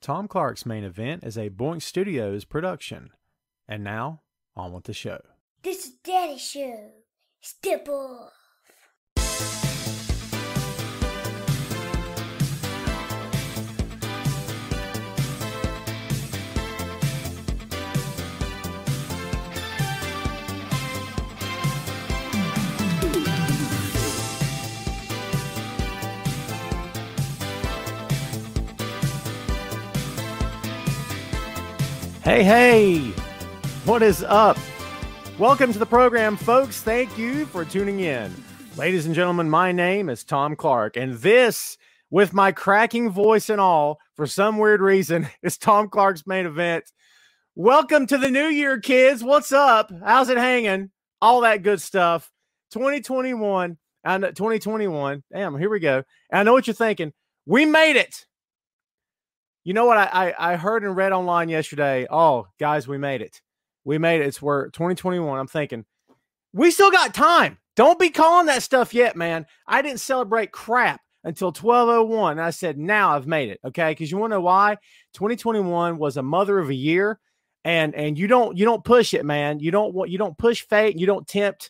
Tom Clark's Main Event is a Boink Studios production. And now, on with the show. This is Daddy's show. Step off. Hey, what is up? Welcome to the program, folks. Thank you for tuning in. Ladies and gentlemen, my name is Tom Clark, and this, with my cracking voice and all, for some weird reason, is Tom Clark's Main Event. Welcome to the new year, kids. What's up? How's it hanging? All that good stuff. 2021 and 2021. Damn, here we go. And I know what you're thinking. We made it. You know what I heard and read online yesterday? Oh, guys, we made it. We made it. It's where 2021. I'm thinking, we still got time. Don't be calling that stuff yet, man. I didn't celebrate crap until 12:01. And I said, now I've made it. Okay. Because you want to know why? 2021 was a mother of a year. And you don't push it, man. You don't push fate. You don't tempt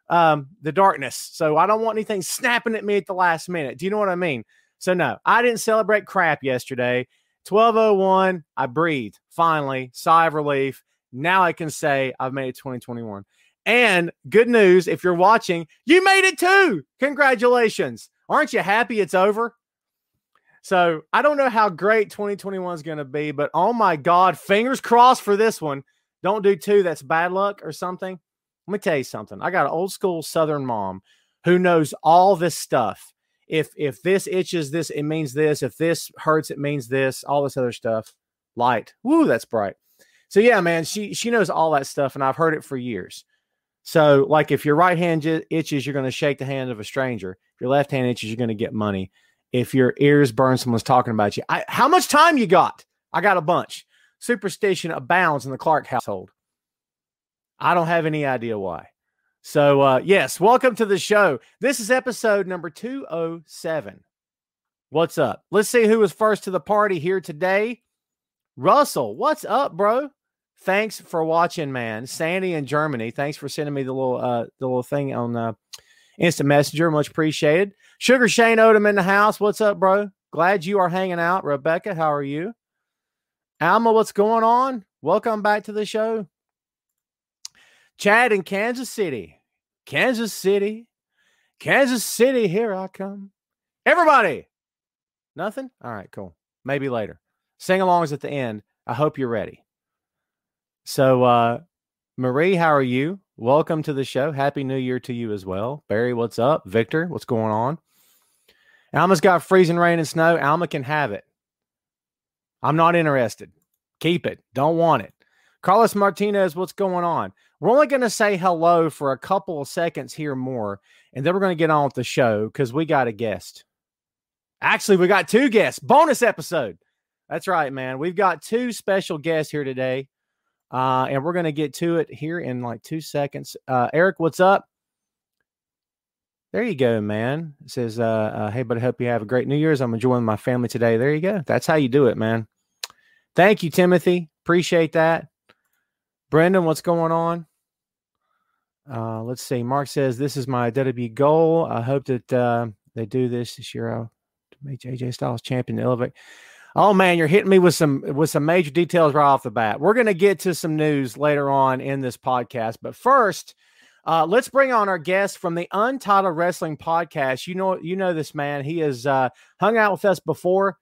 the darkness. So I don't want anything snapping at me at the last minute. Do you know what I mean? So no, I didn't celebrate crap yesterday. 12:01, I breathed. Finally, sigh of relief. Now I can say I've made it 2021. And good news, if you're watching, you made it too. Congratulations. Aren't you happy it's over? So I don't know how great 2021 is going to be, but oh my God, fingers crossed for this one. Don't do two. That's bad luck or something. Let me tell you something. I got an old school Southern mom who knows all this stuff. If this itches, this, it means this. If this hurts, it means this, all this other stuff. Light. Woo, that's bright. So yeah, man, she knows all that stuff, and I've heard it for years. So like if your right hand itches, you're going to shake the hand of a stranger. If your left hand itches, you're going to get money. If your ears burn, someone's talking about you. How much time you got? I got a bunch. Superstition abounds in the Clark household. I don't have any idea why. So, yes, welcome to the show. This is episode number 207. What's up? Let's see who was first to the party here today. Russell, what's up, bro? Thanks for watching, man. Sandy in Germany, thanks for sending me the little thing on Instant Messenger. Much appreciated. Sugar Shane Odom in the house. What's up, bro? Glad you are hanging out. Rebecca, how are you? Alma, what's going on? Welcome back to the show. Chad in Kansas City. Kansas City, here I come. Everybody. Nothing? All right, cool. Maybe later. Sing-alongs at the end. I hope you're ready. So, Marie, how are you? Welcome to the show. Happy New Year to you as well. Barry, what's up? Victor, what's going on? Alma's got freezing rain and snow. Alma can have it. I'm not interested. Keep it. Don't want it. Carlos Martinez, what's going on? We're only going to say hello for a couple of seconds here more, and then we're going to get on with the show because we got a guest. Actually, we got two guests. Bonus episode. That's right, man. We've got two special guests here today, and we're going to get to it here in like 2 seconds. Eric, what's up? There you go, man. It says, hey, but I hope you have a great New Year's. I'm enjoying my family today. There you go. That's how you do it, man. Thank you, Timothy. Appreciate that. Brendan, what's going on? Let's see. Mark says, this is my WWE goal. I hope that they do this year. I'll make AJ Styles champion to elevate. Oh, man, you're hitting me with some major details right off the bat. We're going to get to some news later on in this podcast. But first, let's bring on our guest from the Untitled Wrestling Podcast. You know this man. He has hung out with us before.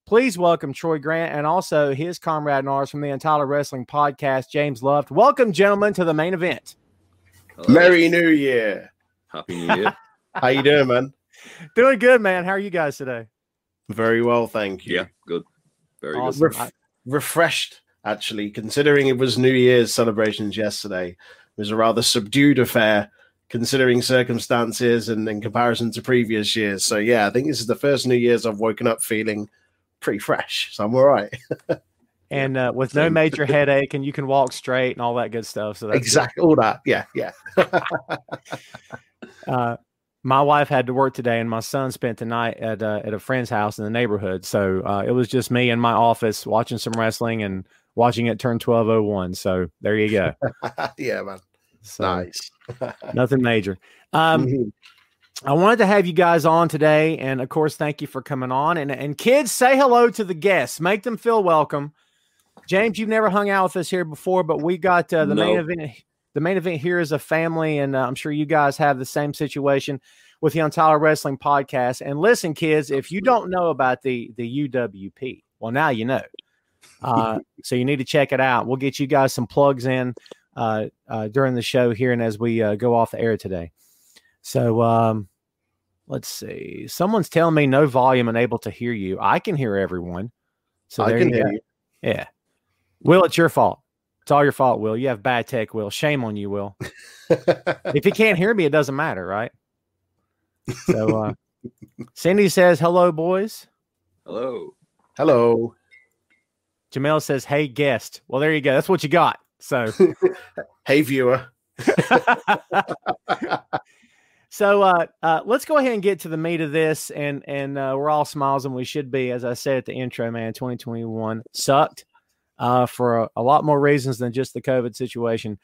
Please welcome Troy Grant and also his comrade and ours from the Untitled Wrestling Podcast, James Luft. Welcome, gentlemen, to the main event. Hello. Merry New Year. Happy New Year. How you doing, man? Doing good, man. How are you guys today? Very well, thank you. Yeah, good. Very awesome. good. Refreshed, actually, considering it was New Year's celebrations yesterday. It was a rather subdued affair, considering circumstances and in comparison to previous years. So, yeah, I think this is the first New Year's I've woken up feeling pretty fresh, so I'm all right. And with no major headache, and you can walk straight and all that good stuff. So that's exactly good. All that, yeah. My wife had to work today, and my son spent the night at a friend's house in the neighborhood. So it was just me in my office watching some wrestling and watching it turn 12:01. So there you go. Yeah, man. So, Nice. Nothing major. Mhm. I wanted to have you guys on today, and of course, thank you for coming on. And kids, say hello to the guests. Make them feel welcome. James, you've never hung out with us here before, but we got the main event. The main event here is a family, and I'm sure you guys have the same situation with the Untitled Wrestling Podcast. And listen, kids, if you don't know about the UWP, well, now you know. So you need to check it out. We'll get you guys some plugs in during the show here and as we go off the air today. So let's see. Someone's telling me no volume and able to hear you. I can hear everyone. So I there can you hear go. you. Yeah. Will, it's your fault. It's all your fault, Will. You have bad tech, Will. Shame on you, Will. If you can't hear me, it doesn't matter, right? So Cindy says, hello, boys. Hello. Hello. Jamel says, hey, guest. Well, there you go. That's what you got. So, hey, viewer. So let's go ahead and get to the meat of this. And we're all smiles, and we should be. As I said at the intro, man, 2021 sucked. For a lot more reasons than just the COVID situation.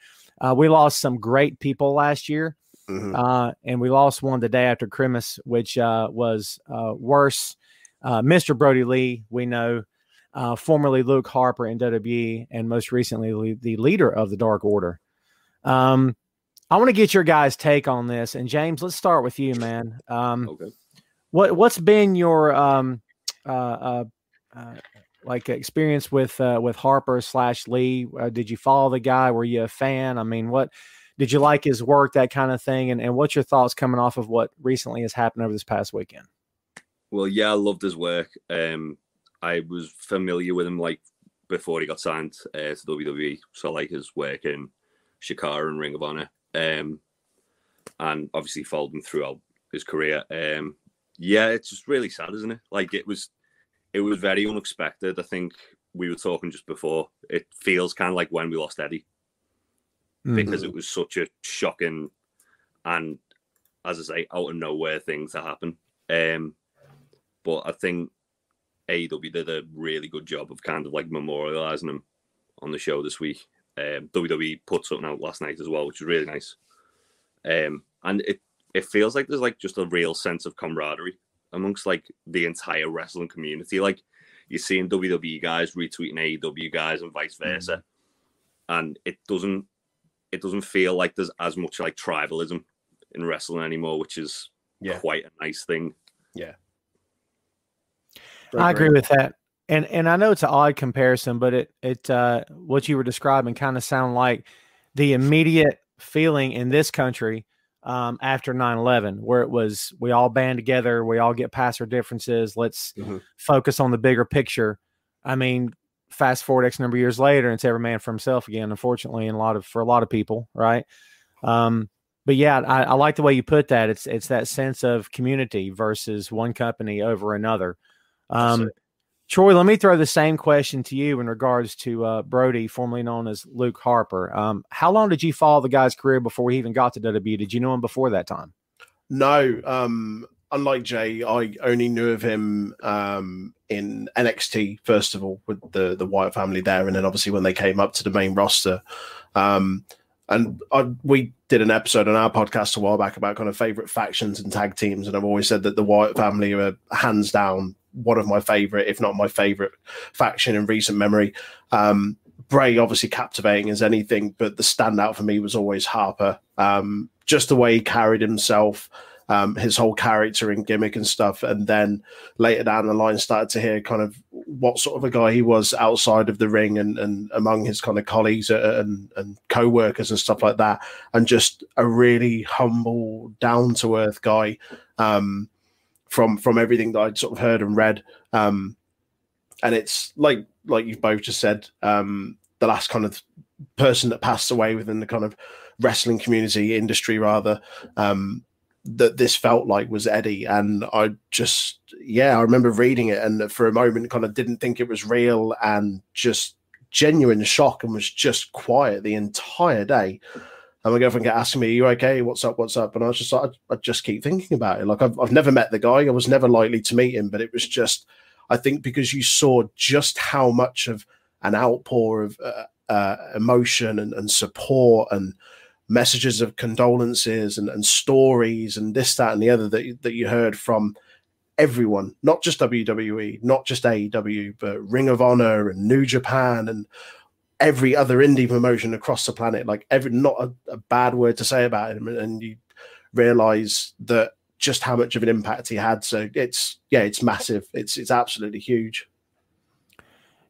We lost some great people last year, and we lost one the day after Christmas, which was worse. Mr. Brodie Lee, we know, formerly Luke Harper in WWE, and most recently the leader of the Dark Order. I want to get your guys' take on this. And James, let's start with you, man. Okay. What's been your like experience with Harper / Lee? Did you follow the guy? Were you a fan? I mean, what did you like his work, that kind of thing? And what's your thoughts coming off of what recently has happened over this past weekend? Well, yeah, I loved his work. I was familiar with him like before he got signed to WWE. So like his work in Shikara and Ring of Honor, and obviously followed him throughout his career. Yeah, it's just really sad, isn't it? Like it was very unexpected. I think we were talking just before. It feels kind of like when we lost Eddie, because it was such a shocking and, as I say, out of nowhere thing to happen. But I think AEW did a really good job of kind of like memorializing him on the show this week. WWE put something out last night as well, which was really nice. And it feels like there's like just a real sense of camaraderie amongst like the entire wrestling community. Like you're seeing WWE guys retweeting AEW guys and vice versa. And it doesn't feel like there's as much like tribalism in wrestling anymore, which is quite a nice thing. Yeah. I agree with that. And I know it's an odd comparison, but it what you were describing kind of sound like the immediate feeling in this country after 9/11, where it was, we all band together, we all get past our differences, let's focus on the bigger picture. I mean, fast forward X number of years later, and it's every man for himself again, unfortunately, and for a lot of people, right? But yeah, I like the way you put that. It's that sense of community versus one company over another. Troy, let me throw the same question to you in regards to Brodie, formerly known as Luke Harper. How long did you follow the guy's career before he even got to WWE? Did you know him before that time? No. Unlike Jay, I only knew of him in NXT, first of all, with the Wyatt family there. And then obviously when they came up to the main roster. We did an episode on our podcast a while back about kind of favorite factions and tag teams. And I've always said that the Wyatt family are hands down one of my favorite, if not my favorite faction in recent memory. Bray obviously captivating as anything, but the standout for me was always Harper. Just the way he carried himself, his whole character and gimmick and stuff. And then later down the line started to hear kind of what sort of a guy he was outside of the ring and among his kind of colleagues and co-workers and stuff like that. And just a really humble, down-to-earth guy. From everything that I'd sort of heard and read. And it's like you've both just said, the last kind of person that passed away within the kind of wrestling community industry rather, that this felt like was Eddie. And I remember reading it and for a moment kind of didn't think it was real and just genuine shock and was just quiet the entire day. And my girlfriend kept asking me, "Are you okay? What's up? What's up?" And I was just like, I just keep thinking about it. Like I've never met the guy. I was never likely to meet him, but it was just, I think because you saw just how much of an outpour of emotion and support and messages of condolences and stories and this, that, and the other that you heard from everyone, not just WWE, not just AEW, but Ring of Honor and New Japan and every other indie promotion across the planet. Like not a bad word to say about him, and you realize that just how much of an impact he had. So it's massive. It's absolutely huge.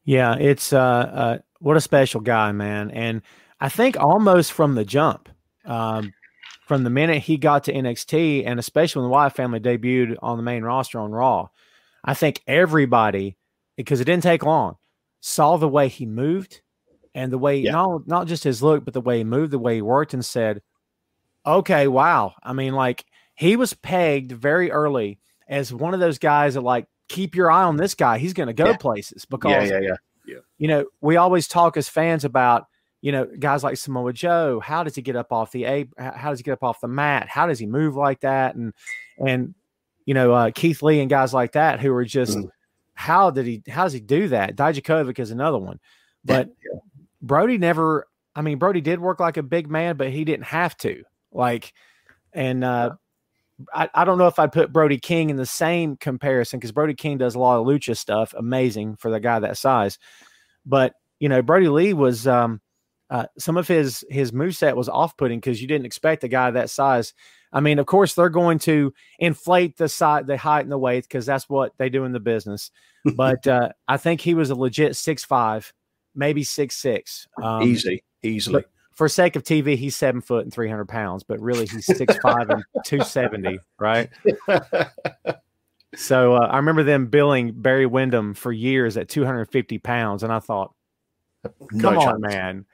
Yeah, it's what a special guy, man. And I think almost from the jump, from the minute he got to NXT, and especially when the Wyatt family debuted on the main roster on Raw, I think everybody, because it didn't take long, saw the way he moved and the way, not just his look, but the way he moved, the way he worked, and said, okay, wow. I mean, like, he was pegged very early as one of those guys that, like, keep your eye on this guy. He's going to go places because, you know, we always talk as fans about, you know, guys like Samoa Joe. How does he get up off the mat? How does he move like that? And you know, Keith Lee and guys like that who are just, how does he do that? Dijakovic is another one, but Brodie never. I mean, Brodie did work like a big man, but he didn't have to. Like, and I don't know if I'd put Brodie King in the same comparison, because Brodie King does a lot of lucha stuff, amazing for the guy that size. But you know, Brodie Lee was some of his moveset was off-putting because you didn't expect a guy that size. I mean, of course, they're going to inflate the height and the weight because that's what they do in the business. But I think he was a legit 6'5", maybe 6'6". Easily. For sake of TV, he's 7 foot and 300 pounds, but really he's 6'5" and 270, right? So I remember them billing Barry Windham for years at 250 pounds, and I thought, come on, man.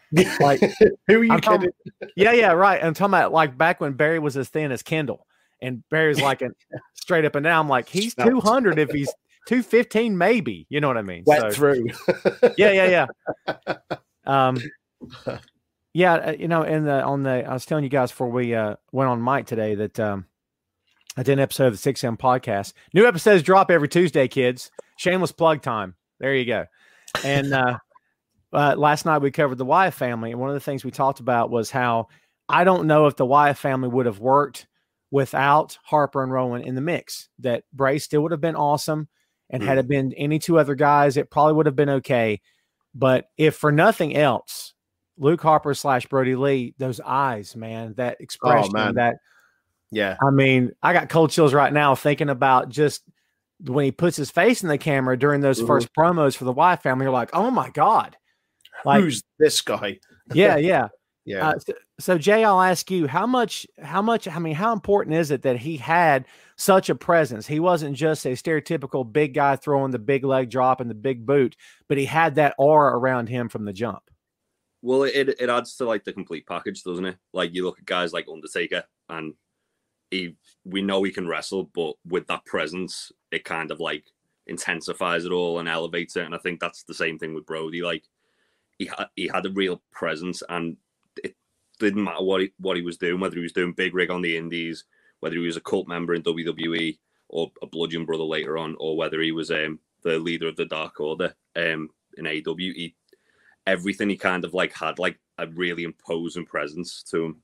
Like, who are you kidding? Yeah, right. I'm talking about like back when Barry was as thin as Kendall, and Barry's like a straight up and down. I'm like, he's 200 if he's 215, maybe. You know what I mean? Wet through. Yeah. You know, I was telling you guys before we went on mic today that I did an episode of the 6M podcast. New episodes drop every Tuesday, kids. Shameless plug time. There you go. And last night we covered the Wyatt family, and one of the things we talked about was how I don't know if the Wyatt family would have worked without Harper and Rowan in the mix. That Bray still would have been awesome, and had it been any two other guys, it probably would have been okay. But if for nothing else, Luke Harper / Brodie Lee, those eyes, man, that expression, I mean, I got cold chills right now thinking about just when he puts his face in the camera during those first promos for the Wyatt family. You're like, oh my God. Like, who's this guy? Yeah. So Jay, I'll ask you, how important is it that he had such a presence? He wasn't just a stereotypical big guy throwing the big leg drop and the big boot, but he had that aura around him from the jump. Well, it adds to like the complete package, doesn't it? Like you look at guys like Undertaker, and we know he can wrestle, but with that presence, it kind of like intensifies it all and elevates it. And I think that's the same thing with Brodie. Like he had a real presence, and it didn't matter what he was doing, whether he was doing big rig on the indies, whether he was a cult member in WWE or a Bludgeon Brother later on, or whether he was the leader of the Dark Order in AEW. Everything he kind of like had like a really imposing presence to him,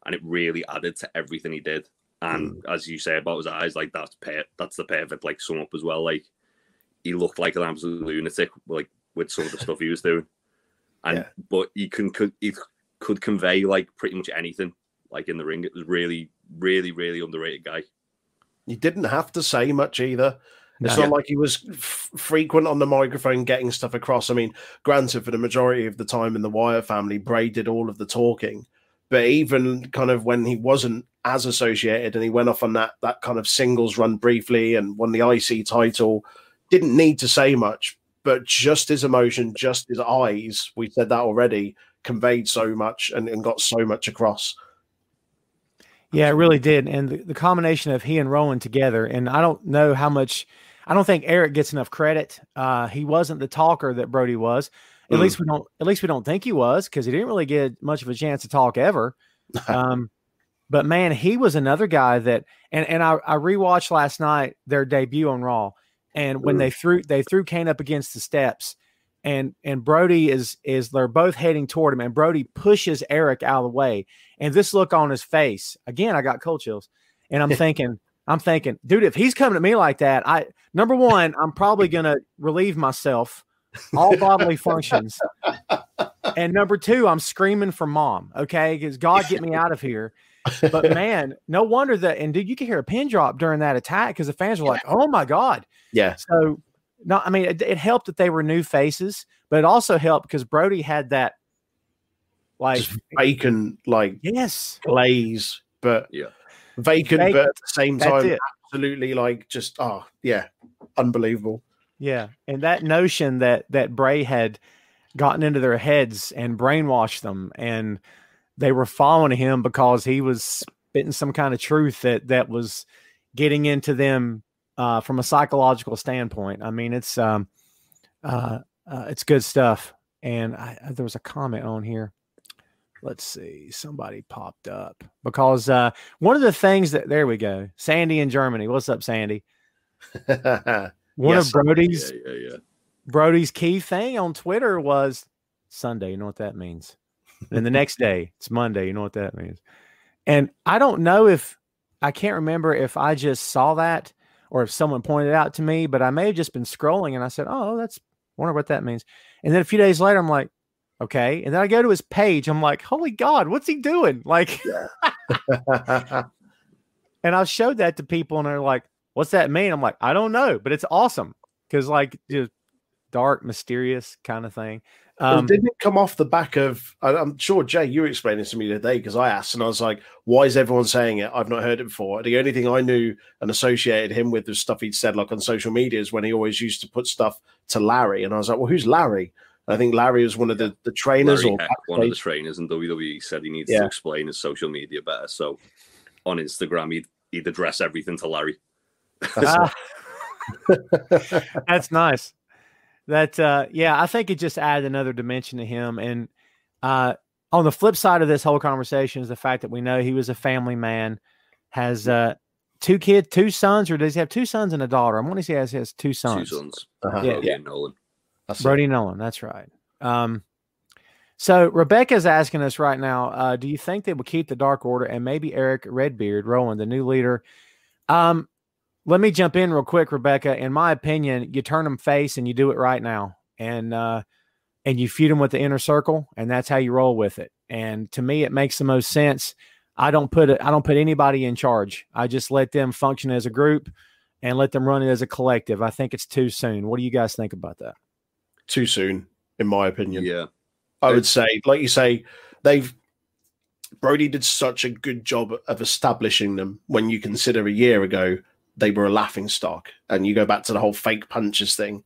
and it really added to everything he did. And as you say about his eyes, like that's the perfect like sum up as well. Like he looked like an absolute lunatic, like with some of the stuff he was doing, and but he could convey like pretty much anything like in the ring. It was really, really, really underrated guy. He didn't have to say much either. It's not like he was frequent on the microphone getting stuff across. I mean, granted, for the majority of the time in the Wyatt family, Bray did all of the talking. But even kind of when he wasn't as associated and he went off on that kind of singles run briefly and won the IC title, didn't need to say much. But just his emotion, just his eyes, we said that already, conveyed so much and got so much across. Yeah, it really did. And the combination of he and Rowan together, and I don't know how much... I don't think Eric gets enough credit. He wasn't the talker that Brodie was. At least we don't think he was, because he didn't really get much of a chance to talk ever. But man, he was another guy that, and I rewatched last night their debut on Raw, and when they threw Kane up against the steps, and Brodie is they're both heading toward him, and Brodie pushes Eric out of the way, and this look on his face again, I got cold chills, and I'm thinking, dude, if he's coming at me like that, number one, I'm probably gonna relieve myself, all bodily functions, and number two, I'm screaming for mom, okay, because God get me out of here. But man, no wonder and dude, you could hear a pin drop during that attack because the fans were like, "Oh my God!" Yeah. So, no, I mean, it helped that they were new faces, but it also helped because Brodie had that, like, just vacant, like, yes, glaze, but vacant, but at the same time, absolutely, like, just unbelievable. Yeah, and that notion that Bray had gotten into their heads and brainwashed them, and they were following him because he was spitting some kind of truth that was getting into them from a psychological standpoint. I mean, it's good stuff. And there was a comment on here. Let's see. Somebody popped up because one of the things there we go. Sandy in Germany. What's up, Sandy? One of Brodie's Brodie's key thing on Twitter was Sunday. You know what that means? And the next day, it's Monday. You know what that means? And I don't know I can't remember if I just saw that or if someone pointed it out to me, but I may have just been scrolling and I said, wonder what that means. And then a few days later, I'm like, okay. And then I go to his page. I'm like, holy God, what's he doing? Like, and I showed that to people and they're like, what's that mean? I'm like, I don't know, but it's awesome. Cause like just dark, mysterious kind of thing. Didn't it come off the back of, I'm sure, Jay, you were explaining this to me today because I asked and I was like, why is everyone saying it? I've not heard it before. The only thing I knew and associated him with the stuff he'd said like on social media is when he always used to put stuff to Larry. And I was like, well, who's Larry? And I think Larry was one of the trainers. Larry Heck, one of the trainers in WWE, said he needs to explain his social media better. So on Instagram, he'd address everything to Larry. That's nice. That I think it just added another dimension to him. And on the flip side of this whole conversation is the fact that we know he was a family man, has 2 sons, or does he have 2 sons and a daughter? I want to say he has 2 sons. 2 sons. Brodie and Nolan. Brodie and Nolan, that's right. So Rebecca's asking us right now, do you think they will keep the Dark Order and maybe Eric Redbeard Rowan, the new leader? Let me jump in real quick, Rebecca. In my opinion, you turn them face and you do it right now. And you feud them with the inner circle, and that's how you roll with it. And to me, it makes the most sense. I don't put anybody in charge. I just let them function as a group and let them run it as a collective. I think it's too soon. What do you guys think about that? Too soon, in my opinion. Yeah. I would say, like you say, Brodie did such a good job of establishing them when you consider a year ago they were a laughing stock, and you go back to the whole fake punches thing,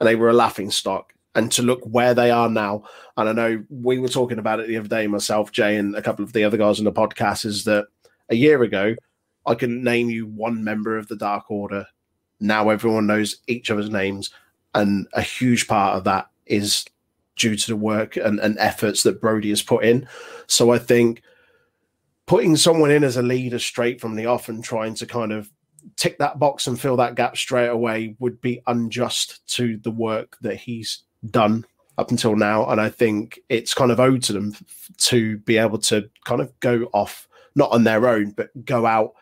and they were a laughing stock. And to look where they are now, and I know we were talking about it the other day, myself, Jay, and a couple of the other guys on the podcast, is that a year ago, I couldn't name you one member of the Dark Order. Now everyone knows each other's names, and a huge part of that is due to the work and efforts that Brodie has put in. So I think putting someone in as a leader straight from the off and trying to kind of tick that box and fill that gap straight away would be unjust to the work that he's done up until now. And I think it's kind of owed to them to be able to kind of go off, not on their own, but go out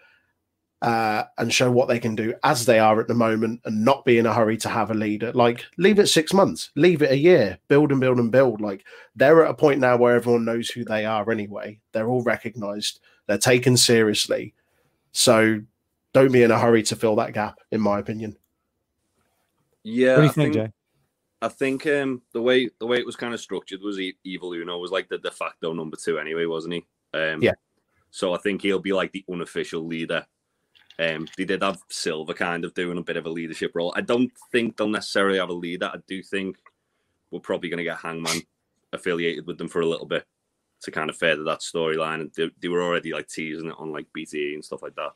and show what they can do as they are at the moment, and not be in a hurry to have a leader. Like, leave it 6 months, leave it a year, build and build and build. Like, they're at a point now where everyone knows who they are anyway. They're all recognized. They're taken seriously. So don't be in a hurry to fill that gap, in my opinion. Yeah. What do you think, Jay? I think the way it was kind of structured was Evil Uno was like the de facto number 2 anyway, wasn't he? Yeah. So I think he'll be like the unofficial leader. They did have Silver kind of doing a bit of a leadership role. I don't think they'll necessarily have a leader. I do think we're probably going to get Hangman affiliated with them for a little bit to kind of further that storyline. And they were already like teasing it on like BTE and stuff like that.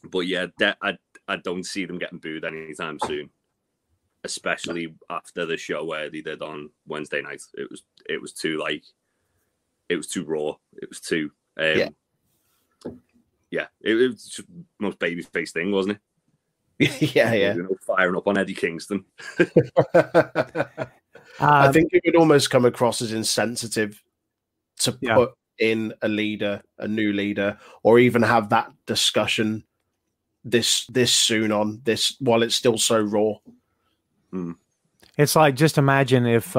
But yeah, I don't see them getting booed anytime soon, especially after the show where they did on Wednesday night. It was too it was too raw. It was too yeah. It was just the most babyface thing, wasn't it? Yeah. You know, firing up on Eddie Kingston. I think it would almost come across as insensitive to put in a new leader, or even have that discussion this soon on this while it's still so raw. It's like, just imagine if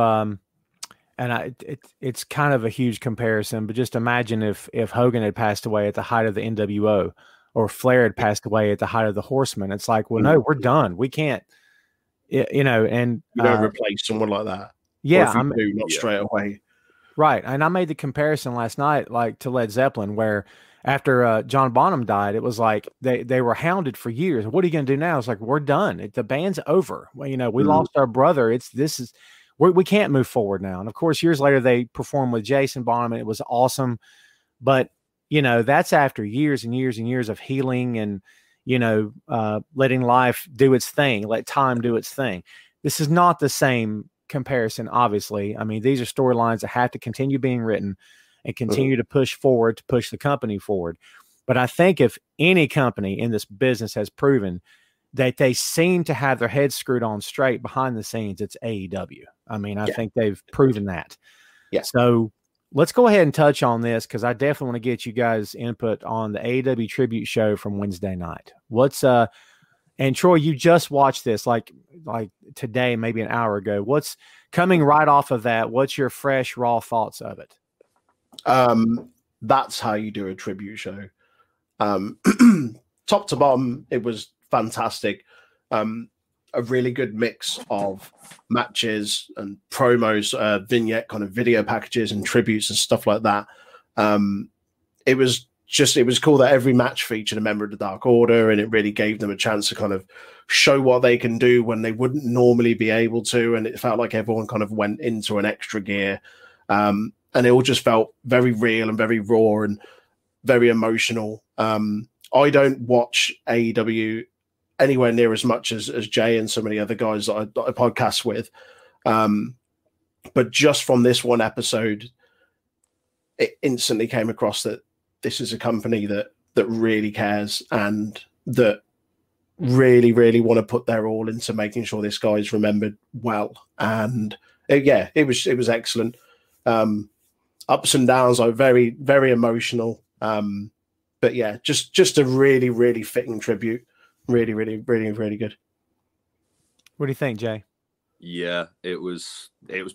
it's kind of a huge comparison, but just imagine if Hogan had passed away at the height of the NWO, or Flair had passed away at the height of the Horsemen. It's like, well, no, we're done. We can't, you know, and you don't replace someone like that. Yeah, or if you do, not straight away. Right. And I made the comparison last night, like to Led Zeppelin, where after John Bonham died, it was like they were hounded for years. What are you going to do now? It's like, we're done. The band's over. Well, you know, we lost our brother. We can't move forward now. And of course, years later, they performed with Jason Bonham, and it was awesome. But, you know, that's after years and years and years of healing and, you know, letting life do its thing, let time do its thing. This is not the same comparison, obviously. I mean, these are storylines that have to continue being written and continue to push forward, to push the company forward. But I think if any company in this business has proven that they seem to have their heads screwed on straight behind the scenes, it's AEW. I mean, I think they've proven that. Yeah. So let's go ahead and touch on this, because I definitely want to get you guys input on the AEW tribute show from Wednesday night. And Troy, you just watched this like today, maybe an hour ago. What's coming right off of that? What's your fresh, raw thoughts of it? That's how you do a tribute show. Top to bottom, it was fantastic. A really good mix of matches and promos, vignette kind of video packages and tributes and stuff like that. It was cool that every match featured a member of the Dark Order, and it really gave them a chance to kind of show what they can do when they wouldn't normally be able to. And it felt like everyone kind of went into an extra gear. And it all just felt very real and very raw and very emotional. I don't watch AEW anywhere near as much as Jay and so many other guys that I podcast with. But just from this one episode, it instantly came across that this is a company that really cares and that really, really want to put their all into making sure this guy is remembered well. And it was excellent. Ups and downs are very, very emotional. But yeah, just a really, really fitting tribute. Really, really, really, really good. What do you think, Jay? Yeah, it was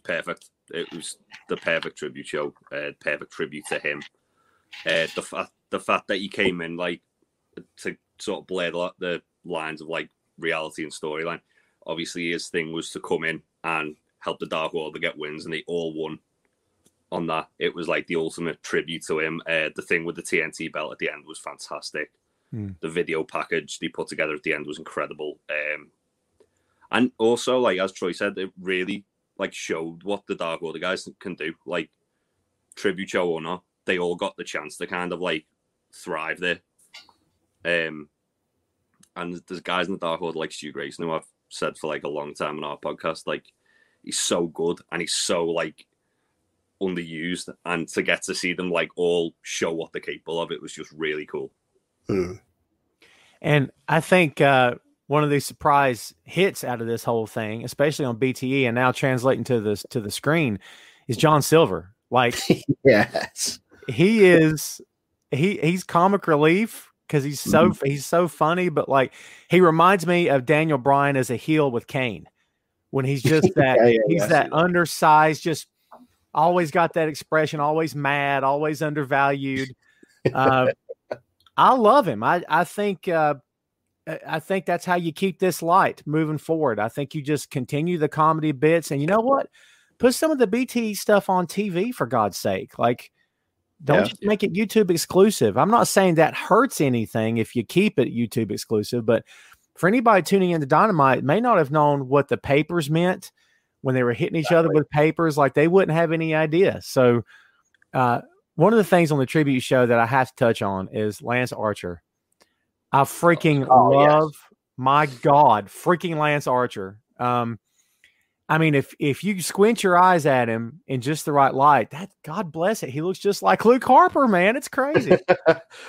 perfect. It was the perfect tribute show. Perfect tribute to him. The fact that he came in like to sort of blur the lines of like reality and storyline. Obviously, his thing was to come in and help the Dark Order get wins, and they all won on that. It was like the ultimate tribute to him. The thing with the TNT belt at the end was fantastic. The video package they put together at the end was incredible. And also, like as Troy said, it really like showed what the Dark Order guys can do. Like tribute show or not, they all got the chance to kind of like thrive there. And there's guys in the Dark Order like Stu Grayson, who I've said for like a long time on our podcast, like he's so good and he's so like underused, and to get to see them like all show what they're capable of, it was just really cool. And I think one of the surprise hits out of this whole thing, especially on BTE and now translating to the screen, is John Silver. Like, yes, he's comic relief because he's so funny, but like he reminds me of Daniel Bryan as a heel with Kane, when he's just that he's that undersized, just always got that expression, always mad, always undervalued. I love him. I think that's how you keep this light moving forward. I think you just continue the comedy bits, and you know what? Put some of the BT stuff on TV, for God's sake. Like, don't just make it YouTube exclusive. I'm not saying that hurts anything if you keep it YouTube exclusive, but for anybody tuning into Dynamite may not have known what the papers meant when they were hitting each other with papers. Like, they wouldn't have any idea. So, one of the things on the tribute show that I have to touch on is Lance Archer. I freaking love, my God, freaking Lance Archer. I mean, if you squint your eyes at him in just the right light, that God bless it, he looks just like Luke Harper, man. It's crazy.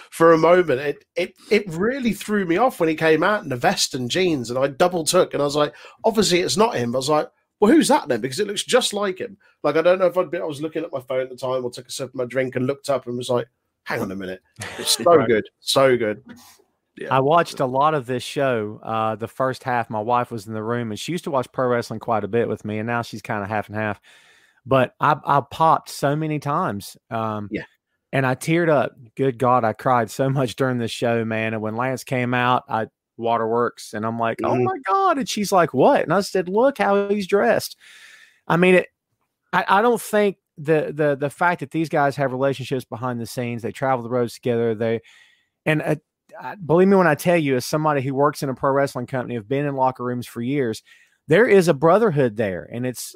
For a moment, it really threw me off when he came out in the vest and jeans, and I double took, and I was like, obviously it's not him. I was like, well, who's that then? Because it looks just like him. Like, I don't know if I was looking at my phone at the time or took a sip of my drink and looked up and was like, hang on a minute. It's so good. So good. Yeah. I watched a lot of this show. The first half, my wife was in the room, and she used to watch pro wrestling quite a bit with me, and now she's kind of half and half. But I popped so many times. Yeah. And I teared up. Good God, I cried so much during this show, man. And when Lance came out, Waterworks, and I'm like, oh my God. And she's like, what? And I said, look how he's dressed. I mean, I don't think the fact that these guys have relationships behind the scenes, they travel the roads together, believe me when I tell you, as somebody who works in a pro wrestling company, have been in locker rooms for years, there is a brotherhood there. And it's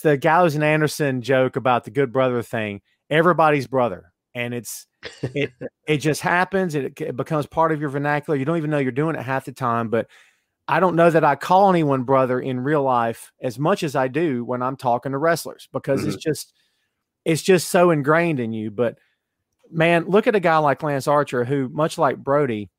the Gallows and Anderson joke about the good brother thing. Everybody's brother. And it just happens. It becomes part of your vernacular. You don't even know you're doing it half the time, but I don't know that I call anyone brother in real life as much as I do when I'm talking to wrestlers, because it's just so ingrained in you. But man, look at a guy like Lance Archer, who, much like Brodie,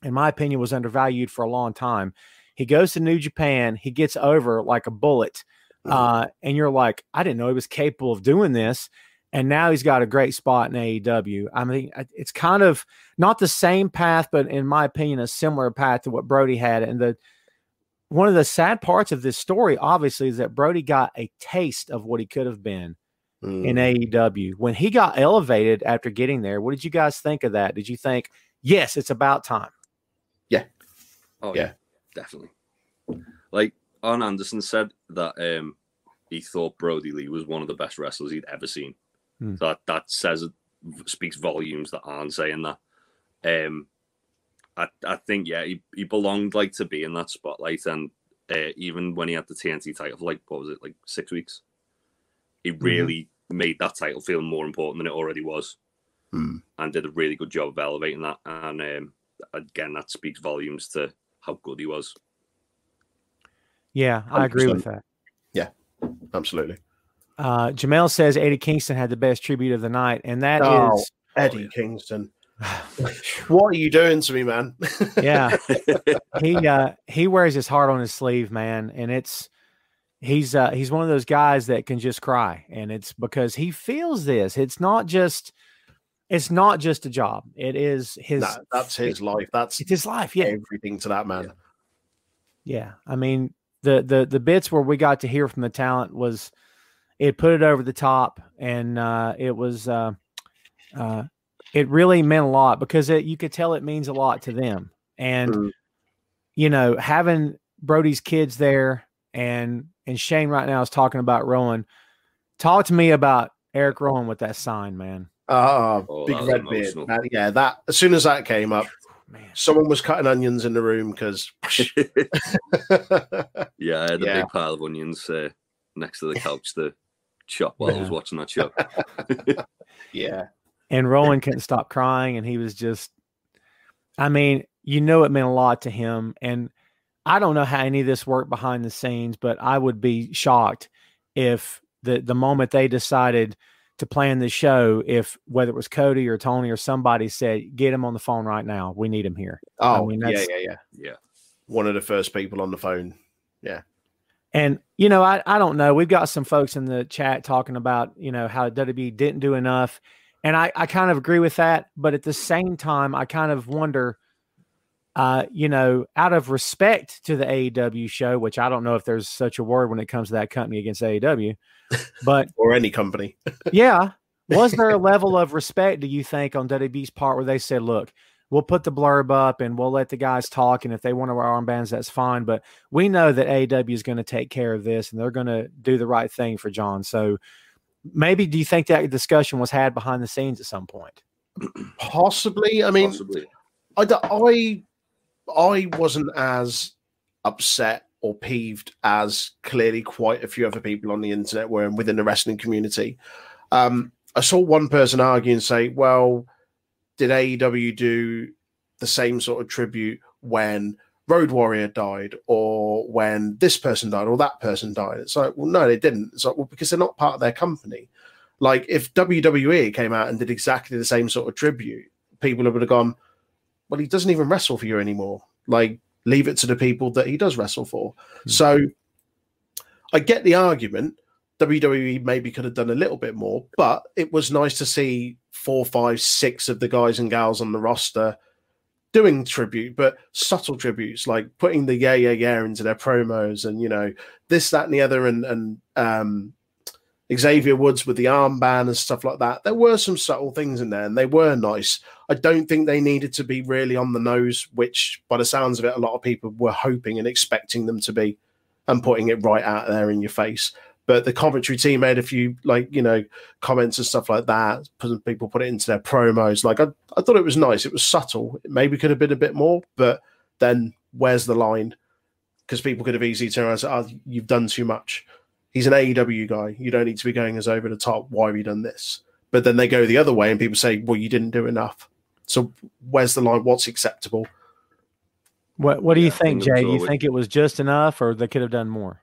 in my opinion, was undervalued for a long time. He goes to New Japan, he gets over like a bullet. And you're like, I didn't know he was capable of doing this. And now he's got a great spot in AEW. I mean, it's kind of not the same path, but in my opinion, a similar path to what Brodie had. And one of the sad parts of this story, obviously, is that Brodie got a taste of what he could have been in AEW. When he got elevated after getting there, what did you guys think of that? Did you think, yes, it's about time? Yeah. Oh, yeah, definitely. Like Arn Anderson said that he thought Brodie Lee was one of the best wrestlers he'd ever seen. So that speaks volumes that Arn saying that. I think, yeah, he belonged like to be in that spotlight. And even when he had the TNT title for what was it, 6 weeks? He really made that title feel more important than it already was, and did a really good job of elevating that. And again, that speaks volumes to how good he was. Yeah, I agree with that. Yeah, absolutely. Jamel says Eddie Kingston had the best tribute of the night, and that is Eddie Kingston. What are you doing to me, man? Yeah, he wears his heart on his sleeve, man, and he's one of those guys that can just cry, and it's because he feels this. It's not just a job. It is his. That's his life. It's his life. Yeah, everything to that man. Yeah. I mean, the bits where we got to hear from the talent it put it over the top, and it really meant a lot, because you could tell it means a lot to them. And having Brodie's kids there, and Shane right now is talking about Rowan. Talk to me about Eric Rowan with that sign, man. Big red beard. Yeah, that as soon as that came up, man, someone was cutting onions in the room because. Yeah, I had a big pile of onions next to the couch to chop while I was watching that show. Yeah. And Rowan couldn't stop crying, and he was just, I mean, it meant a lot to him. And I don't know how any of this worked behind the scenes, but I would be shocked if the moment they decided to plan the show, if whether it was Cody or Tony or somebody said, get him on the phone right now. We need him here. Oh, I mean, yeah. One of the first people on the phone. Yeah. And, I don't know. We've got some folks in the chat talking about, how WWE didn't do enough. And I kind of agree with that. But at the same time, I kind of wonder, out of respect to the AEW show, which I don't know if there's such a word when it comes to that company against AEW, but or any company. Yeah. Was there a level of respect, do you think, on WWE's part where they said, look, we'll put the blurb up and we'll let the guys talk, and if they want to wear armbands, that's fine. But we know that AEW is going to take care of this, and they're going to do the right thing for John. So maybe, do you think that discussion was had behind the scenes at some point? Possibly. I mean, I wasn't as upset or peeved as clearly quite a few other people on the internet were within the wrestling community. I saw one person argue and say, well, did AEW do the same sort of tribute when Road Warrior died, or when this person died, or that person died. It's like, well, no, they didn't. It's like, well, because they're not part of their company. Like, if WWE came out and did exactly the same sort of tribute, people would have gone, well, he doesn't even wrestle for you anymore. Like, leave it to the people that he does wrestle for. So I get the argument. WWE maybe could have done a little bit more, but it was nice to see 4, 5, 6 of the guys and gals on the roster doing tribute, but subtle tributes, like putting the yeah into their promos, and, you know, this, that, and the other, and Xavier Woods with the armband and stuff like that. There were some subtle things in there, and they were nice. I don't think they needed to be really on the nose, which, by the sounds of it, a lot of people were hoping and expecting them to be, and putting it right out there in your face. But the commentary team made a few, like, you know, comments and stuff like that. People put it into their promos. Like, I thought it was nice. It was subtle. It maybe could have been a bit more, but then where's the line? Because people could have easily turned around and said, oh, you've done too much. He's an AEW guy. You don't need to be going as over the top. Why have you done this? But then they go the other way and people say, well, you didn't do enough. So where's the line? What's acceptable? What do you think, Jay? Do you think it was just enough, or they could have done more?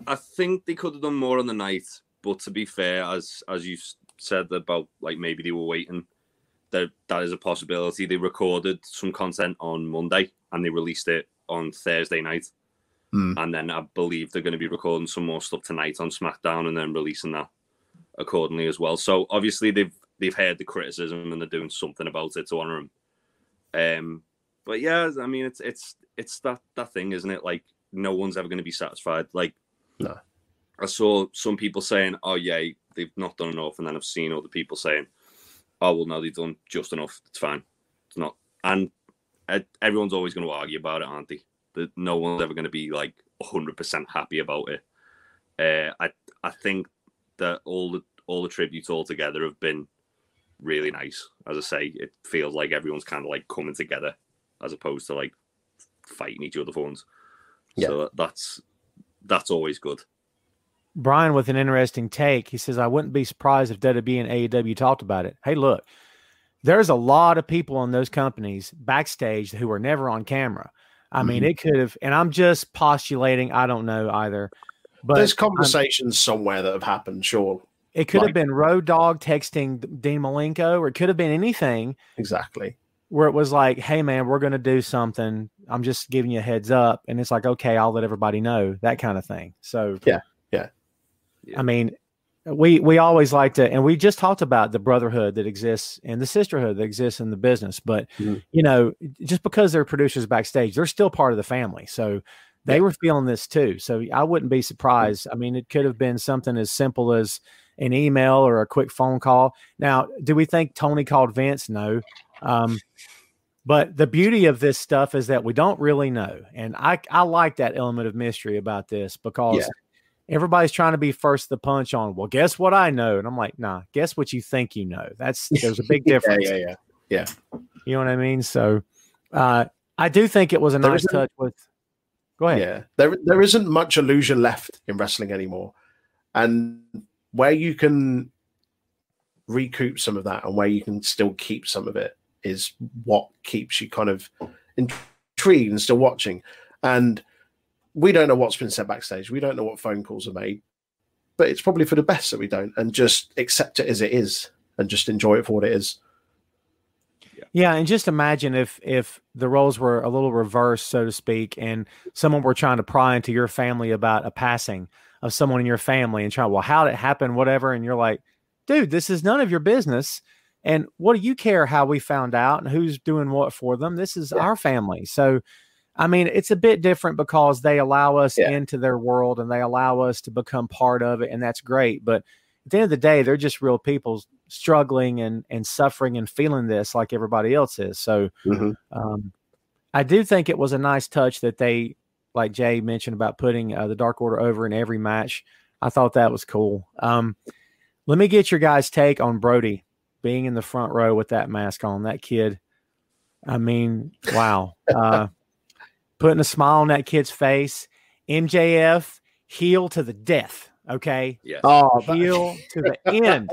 I think they could have done more on the night, but to be fair, as you said about, like, maybe they were waiting, that is a possibility. They recorded some content on Monday and they released it on Thursday night, and then I believe they're going to be recording some more stuff tonight on SmackDown and then releasing that accordingly as well. So obviously they've heard the criticism and they're doing something about it to honor him. But yeah, I mean, it's that thing, isn't it? Like, no one's ever going to be satisfied. Like, no. I saw some people saying, oh, yeah, they've not done enough. And then I've seen other people saying, oh, well, no, they've done just enough. It's fine. It's not. And everyone's always going to argue about it, aren't they? That no one's ever going to be, like, 100% happy about it. I think that all the tributes all together have been really nice. As I say, it feels like everyone's kind of, like, coming together as opposed to, like, fighting each other for once. Yeah. So that's always good. Brian with an interesting take. He says, I wouldn't be surprised if WWE and AEW talked about it. Hey, look, there's a lot of people in those companies backstage who are never on camera. I mean, it could have, and I'm just postulating, I don't know either. But there's conversations somewhere that have happened, sure. It could have been Road Dogg texting Dean Malenko, or it could have been anything. Exactly. Where it was like, hey, man, we're going to do something. I'm just giving you a heads up. And it's like, okay, I'll let everybody know, that kind of thing. So, yeah. I mean, we always like to, and we just talked about the brotherhood that exists and the sisterhood that exists in the business. But, you know, just because they're producers backstage, they're still part of the family. So they were feeling this too. So I wouldn't be surprised. I mean, it could have been something as simple as an email or a quick phone call. Now, do we think Tony called Vince? No. But the beauty of this stuff is that we don't really know. And I like that element of mystery about this, because everybody's trying to be first to the punch on, well, guess what I know? And I'm like, nah, guess what you think you know. There's a big difference. Yeah. You know what I mean? So I do think it was a nice touch with, go ahead. Yeah. There isn't much illusion left in wrestling anymore. And where you can recoup some of that and where you can still keep some of it is what keeps you kind of intrigued and still watching. And we don't know what's been said backstage. We don't know what phone calls are made, but it's probably for the best that we don't, and just accept it as it is and just enjoy it for what it is. Yeah. And just imagine if the roles were a little reversed, so to speak, and someone were trying to pry into your family about a passing of someone in your family and try, well, how did it happen? Whatever. And you're like, dude, this is none of your business. And what do you care how we found out and who's doing what for them? This is our family. So, I mean, it's a bit different because they allow us into their world and they allow us to become part of it. And that's great. But at the end of the day, they're just real people struggling and suffering and feeling this like everybody else is. So I do think it was a nice touch that they, like Jay mentioned about putting the Dark Order over in every match. I thought that was cool. Let me get your guys' take on Brodie being in the front row with that mask on. That kid, I mean, wow. Putting a smile on that kid's face. MJF, heel to the death. Okay. Yeah. Oh, Heel to the end.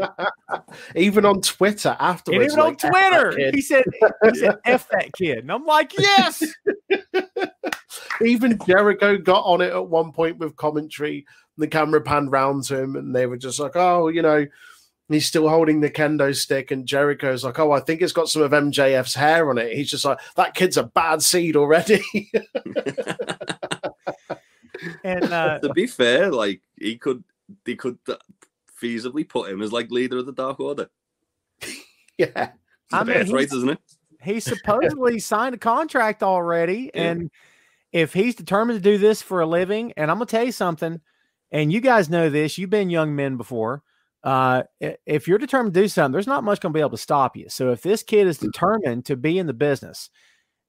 Even on Twitter And afterwards. even on like, "F that Twitter, kid." he said, F that kid. And I'm like, yes. Even Jericho got on it at one point with commentary. The camera panned round to him, and they were just like, "Oh, he's still holding the kendo stick." And Jericho's like, "Oh, I think it's got some of MJF's hair on it." He's just like, "That kid's a bad seed already." And to be fair, like they could feasibly put him as like leader of the Dark Order. Yeah, I mean, that's right, isn't it? He supposedly signed a contract already, Yeah. and if he's determined to do this for a living, and I'm gonna tell you something, and you guys know this, you've been young men before. If you're determined to do something, there's not much going to be able to stop you. So if this kid is determined to be in the business,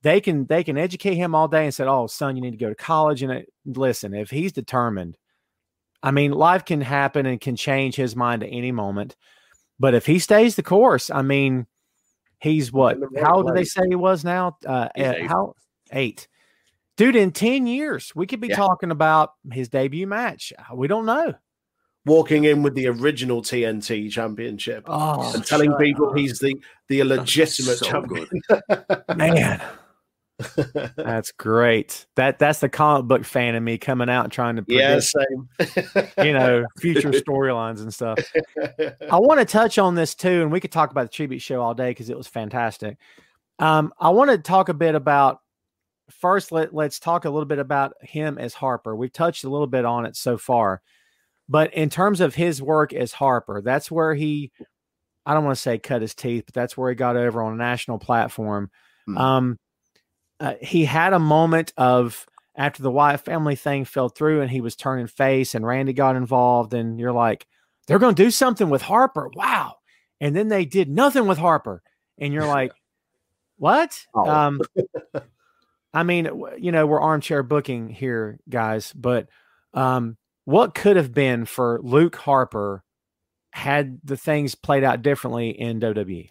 they can educate him all day and say, "Oh, son, you need to go to college." And listen, if he's determined, I mean, life can happen and can change his mind at any moment. But if he stays the course, I mean, he's what? How old did they say he was now? 8. How 8? Dude, in 10 years, we could be talking about his debut match. We don't know. Walking in with the original TNT championship and telling people he's the illegitimate champion. Man, that's great. That's the comic book fan in me coming out and trying to predict, same. future storylines and stuff. I want to touch on this too, and we could talk about the tribute show all day because it was fantastic. I want to talk a bit about first. Let's talk a little bit about him as Harper. We've touched a little bit on it so far. But in terms of his work as Harper, that's where I don't want to say cut his teeth, but that's where he got over on a national platform. He had a moment of after the Wyatt family thing fell through and he was turning face and Randy got involved and you're like, they're going to do something with Harper. Wow. And then they did nothing with Harper. And you're like, what? Oh. I mean, we're armchair booking here, guys, but what could have been for Luke Harper had the things played out differently in WWE?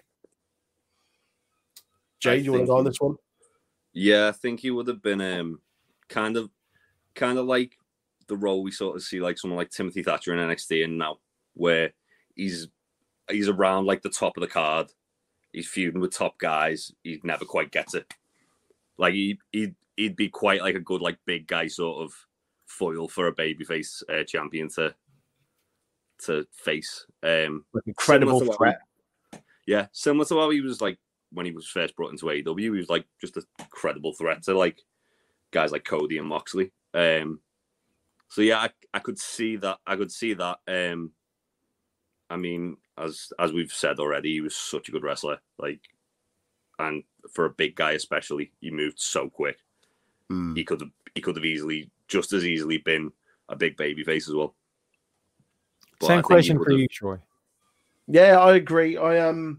Jay, you want to go on this one? Yeah, I think he would have been kind of like the role we sort of see like someone like Timothy Thatcher in NXT and now, where he's around like the top of the card. He's feuding with top guys. He never quite gets it. Like he'd be quite like a good like big guy sort of foil for a babyface champion to face. Incredible threat. Similar to how he was like when he was first brought into AEW. He was like just a credible threat to like guys like Cody and Moxley. So yeah, I could see that. I mean, as we've said already, he was such a good wrestler. Like, and for a big guy especially, he moved so quick. He could have just as easily been a big baby face as well. But same question for you, Troy. Yeah, I agree. In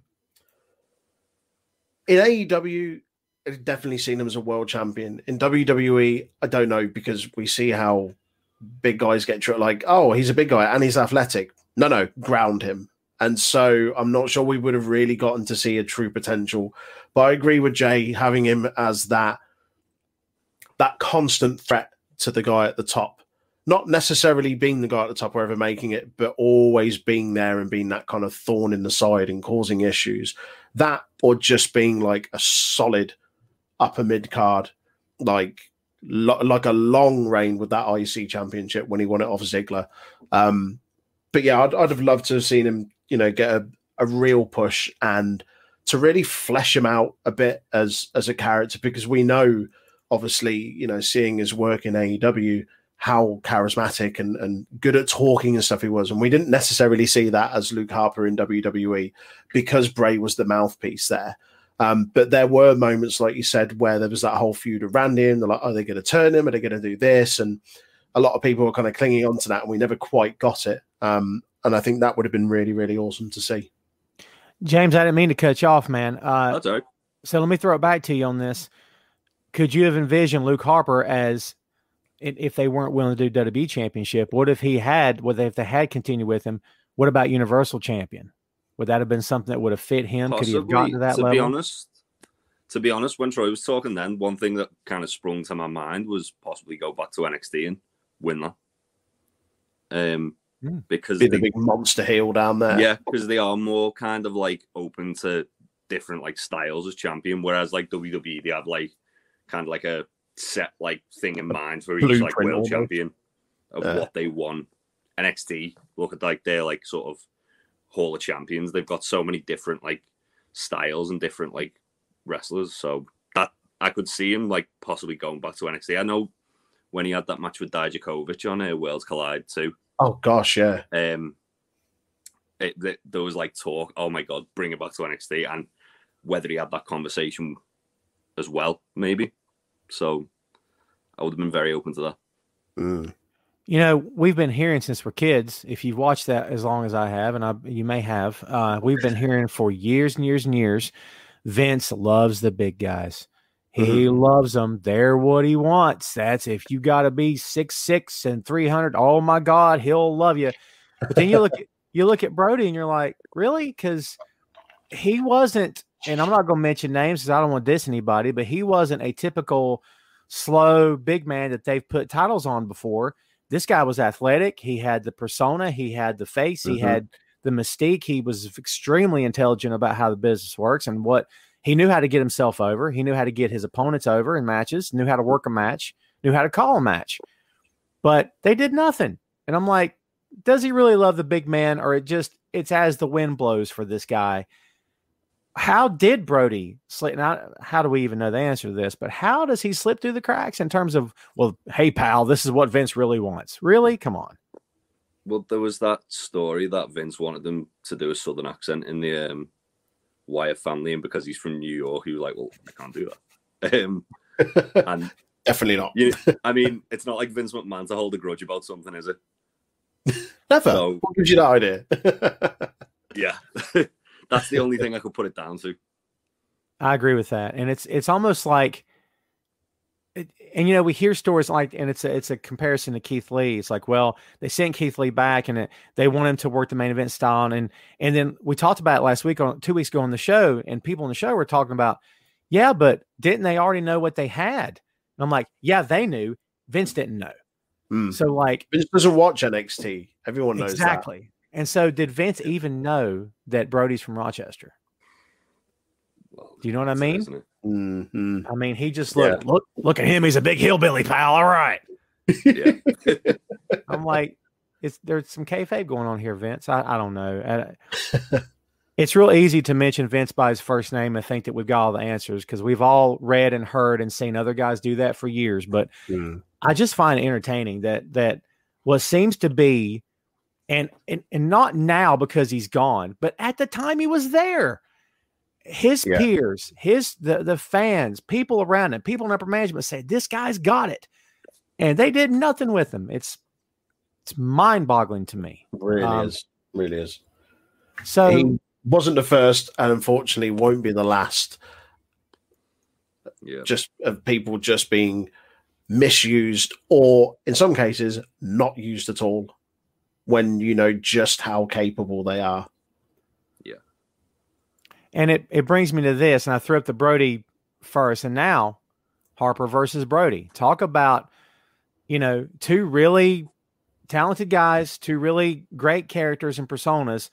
AEW, I've definitely seen him as a world champion. In WWE, I don't know because we see how big guys get treated. Like, oh, he's a big guy and he's athletic. No, ground him. And so I'm not sure we would have really gotten to see a true potential. But I agree with Jay having him as that constant threat to the guy at the top. Not necessarily being the guy at the top or ever making it, but always being there and being that kind of thorn in the side and causing issues. That or just being like a solid upper mid card, like a long reign with that IC championship when he won it off Ziggler. But yeah, I'd have loved to have seen him, get a real push and to really flesh him out a bit as a character, because we know, obviously, seeing his work in AEW, how charismatic and good at talking and stuff he was. And we didn't necessarily see that as Luke Harper in WWE because Bray was the mouthpiece there. But there were moments, like you said, where there was that whole feud of Randy and they're like, are they going to turn him? Are they going to do this? And a lot of people were kind of clinging on to that and we never quite got it. And I think that would have been really, really awesome to see. James, I didn't mean to cut you off, man. That's all right. So let me throw it back to you on this. Could you have envisioned Luke Harper as, if they weren't willing to do WWE Championship, what if they had continued with him? What about Universal Champion? Would that have been something that would have fit him? Possibly. Could he have gotten to that level? To be honest, when Troy was talking then, one thing that kind of sprung to my mind was possibly go back to NXT and win that. because Be the big monster heel down there. Yeah, because they are more kind of like open to different like styles as champion, whereas like WWE, they have like kind of like a set like thing in mind for each like world champion of what they want. NXT, look at like their like sort of Hall of Champions. They've got so many different like styles and different like wrestlers. So that I could see him like possibly going back to NXT. I know when he had that match with Dijakovic on Worlds Collide too. Oh gosh, yeah. There was like talk. Oh my god, bring it back to NXT, and whether he had that conversation as well, maybe. So I would have been very open to that. Mm. You know, we've been hearing since we're kids. If you've watched that as long as I have, and you may have, we've been hearing for years and years and years. Vince loves the big guys. He loves them. They're what he wants. That's if you got to be 6'6" and 300. Oh my God, he'll love you. But then you look at Brodie and you're like, really? Because he wasn't. And I'm not going to mention names because I don't want to diss anybody. But he wasn't a typical slow big man that they've put titles on before. This guy was athletic. He had the persona. He had the face. He had the mystique. He was extremely intelligent about how the business works and what. He knew how to get himself over. He knew how to get his opponents over in matches, knew how to work a match, knew how to call a match. But they did nothing. And I'm like, does he really love the big man, or it's as the wind blows for this guy? How did Brodie slip? Now, how do we even know the answer to this? But how does he slip through the cracks in terms of, well, hey, pal, this is what Vince really wants? Really? Come on. Well, there was that story that Vince wanted them to do a Southern accent in the Wyatt family, and because he's from New York, he was like, well, I can't do that. And definitely not. I mean, it's not like Vince McMahon to hold a grudge about something, is it? Never. So, what gives you that idea? Yeah. That's the only thing I could put it down to. I agree with that. And it's almost like, and you know, we hear stories like, and it's a comparison to Keith Lee. It's like, well, they sent Keith Lee back and they want him to work the main event style. And then we talked about it last week 2 weeks ago on the show, and people on the show were talking about, yeah, but didn't they already know what they had? And I'm like, yeah, they knew. Vince didn't know. So like, Vince doesn't watch NXT. Everyone knows exactly. that. And so did Vince even know that Brodie's from Rochester? Well, do you know what I mean? Mm-hmm. I mean, he just look at him. He's a big hillbilly, pal. All right. Yeah. I'm like, there's some kayfabe going on here, Vince. I don't know. It's real easy to mention Vince by his first name and think that we've got all the answers because we've all read and heard and seen other guys do that for years. But I just find it entertaining that what seems to be, and not now because he's gone, but at the time he was there. His peers, the fans, people around him, people in upper management say, this guy's got it. And they did nothing with him. It's mind-boggling to me. Really is. So he wasn't the first and unfortunately won't be the last. Yeah. Just of people just being misused or in some cases not used at all when you know just how capable they are. And it brings me to this, and I threw up the Brodie first, and now Harper versus Brodie. Talk about, you know, two really talented guys, two really great characters and personas,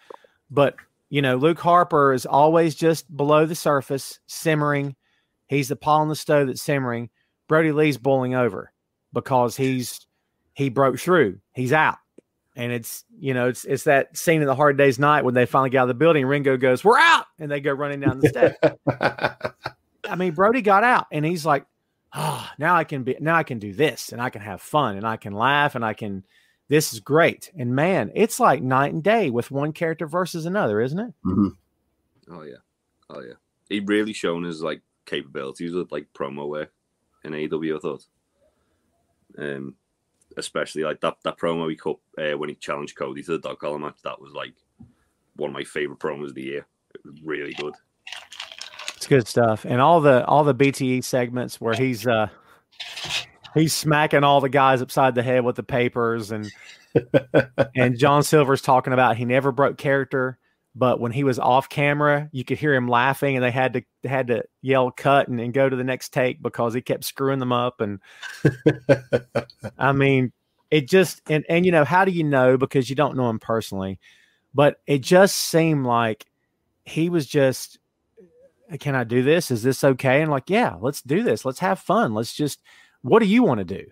but, you know, Luke Harper is always just below the surface, simmering. He's the pot on the stove that's simmering. Brodie Lee's boiling over because he broke through. He's out. And it's, you know, it's that scene in The Hard Day's Night when they finally get out of the building. Ringo goes, "We're out," and they go running down the steps. I mean, Brodie got out, and he's like, now I can do this, and I can have fun, and I can laugh, and this is great. And man, it's like night and day with one character versus another, isn't it? Mm-hmm. Oh yeah. He really shown his like capabilities with like promo work in AEW, I thought. Especially like that promo he cut when he challenged Cody to the dog collar match. That was like one of my favorite promos of the year. It was really good. It's good stuff. And all the BTE segments where he's smacking all the guys upside the head with the papers, and John Silver's talking about he never broke character, but when he was off camera, you could hear him laughing, and they had to yell cut and go to the next take because he kept screwing them up. And I mean, it just, and you know, how do you know? Because you don't know him personally, but it just seemed like he was just, can I do this? Is this okay? And like, yeah, let's do this. Let's have fun. Let's just, what do you want to do?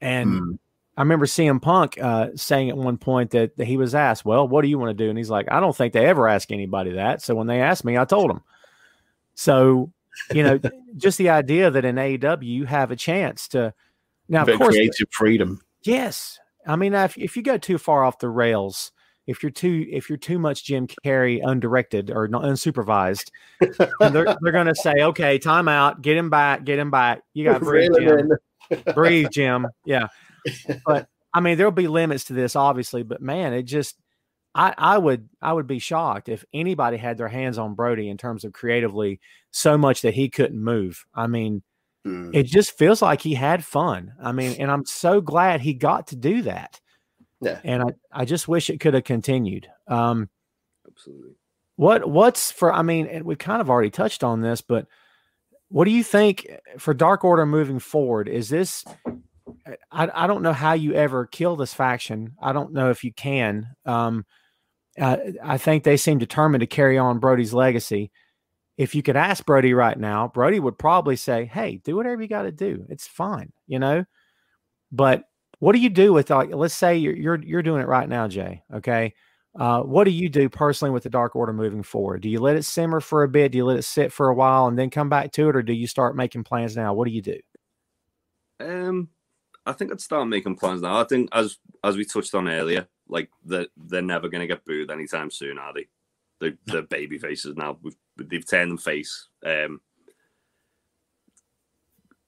And I remember CM Punk saying at one point that he was asked, well, what do you want to do? And he's like, I don't think they ever ask anybody that. So when they asked me, I told them. So, you know, just the idea that in AEW you have a chance to, now, of course, creative freedom. Yes. I mean, if you go too far off the rails, if you're too much Jim Carrey undirected or not unsupervised, they're going to say, okay, time out, get him back. You got to breathe, Jim. Breathe, Jim. Yeah. But I mean, there'll be limits to this, obviously, but man, it just, I would be shocked if anybody had their hands on Brodie in terms of creatively so much that he couldn't move. I mean, it just feels like he had fun. I mean, and I'm so glad he got to do that. Yeah. And I just wish it could have continued. Absolutely. What's for, I mean, and we've kind of already touched on this, but what do you think for Dark Order moving forward? Is this, I don't know how you ever kill this faction. I don't know if you can. I think they seem determined to carry on Brodie's legacy. If you could ask Brodie right now, Brodie would probably say, hey, do whatever you got to do. It's fine, you know? But what do you do with, like, let's say you're doing it right now, Jay. Okay. What do you do personally with the Dark Order moving forward? Do you let it simmer for a bit? Do you let it sit for a while and then come back to it? Or do you start making plans now? What do you do? I think I'd start making plans now. I think as we touched on earlier, like they're never going to get booed anytime soon, are they? They're baby faces now. They've turned them face.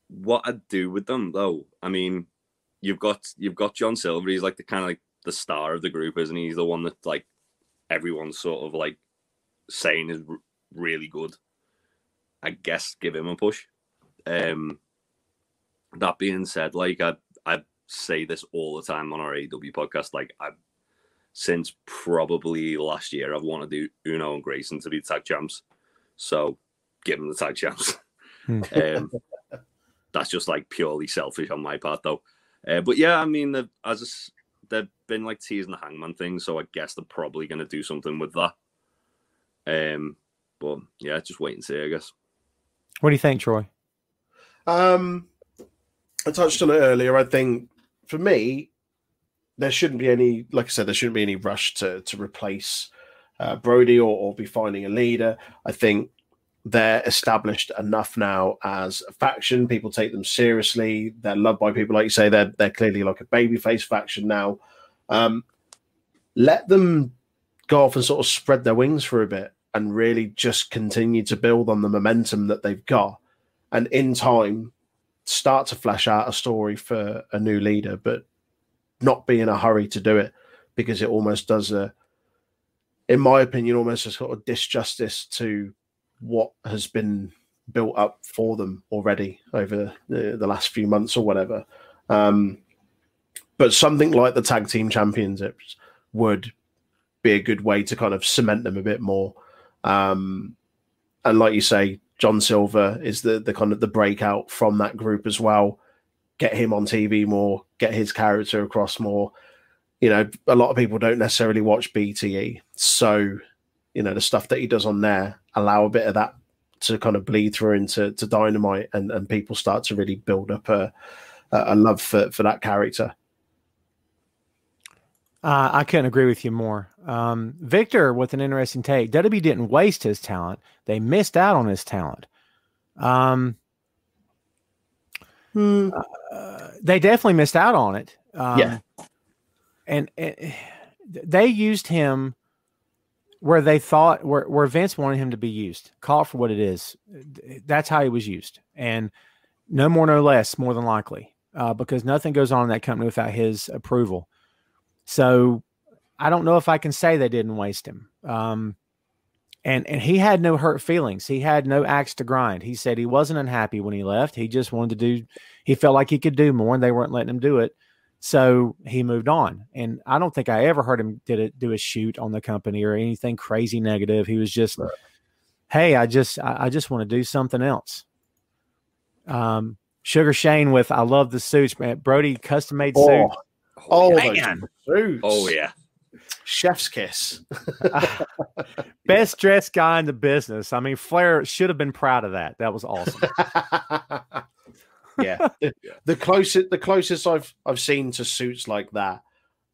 What I'd do with them though, I mean, you've got John Silver. He's like the kind of like the star of the group, isn't he? He's the one that like everyone's sort of like saying is really good. I guess give him a push. That being said, like I say this all the time on our AEW podcast. Like since probably last year, I've wanted to do Uno and Grayson to be tag champs. So give them the tag champs. That's just like purely selfish on my part, though. But yeah, I mean, they've been like teasing the Hangman thing, so I guess they're probably going to do something with that. But yeah, just wait and see, I guess. What do you think, Troy? I touched on it earlier. I think for me, there shouldn't be any, like I said, there shouldn't be any rush to replace Brodie or be finding a leader. I think they're established enough now as a faction. People take them seriously. They're loved by people. Like you say, they're clearly like a babyface faction now. Let them go off and sort of spread their wings for a bit and really just continue to build on the momentum that they've got. And in time, start to flesh out a story for a new leader, but not be in a hurry to do it, because it almost does in my opinion, almost a sort of disjustice to what has been built up for them already over the last few months or whatever. But something like the tag team championships would be a good way to kind of cement them a bit more. And like you say, John Silver is the kind of the breakout from that group as well. Get him on TV more, get his character across more. You know, a lot of people don't necessarily watch BTE. So, you know, the stuff that he does on there, allow a bit of that to kind of bleed through into Dynamite, and people start to really build up a love for that character. I couldn't agree with you more. Victor with an interesting take. WWE didn't waste his talent. They missed out on his talent. They definitely missed out on it. Yeah. And they used him where they thought, where Vince wanted him to be used. Call it for what it is. That's how he was used. And no more, no less, more than likely, because nothing goes on in that company without his approval. So I don't know if I can say they didn't waste him. And he had no hurt feelings. He had no axe to grind. He said he wasn't unhappy when he left. He just wanted to he felt like he could do more, and they weren't letting him do it. So he moved on. And I don't think I ever heard him do a shoot on the company or anything crazy negative. He was just, hey, I just want to do something else. Sugar Shane with, I love the suits, man. Brodie custom made suit. Oh, man. those suits. Oh yeah. Chef's kiss. Best dressed guy in the business. I mean, Flair should have been proud of that. That was awesome. Yeah. The closest I've seen to suits like that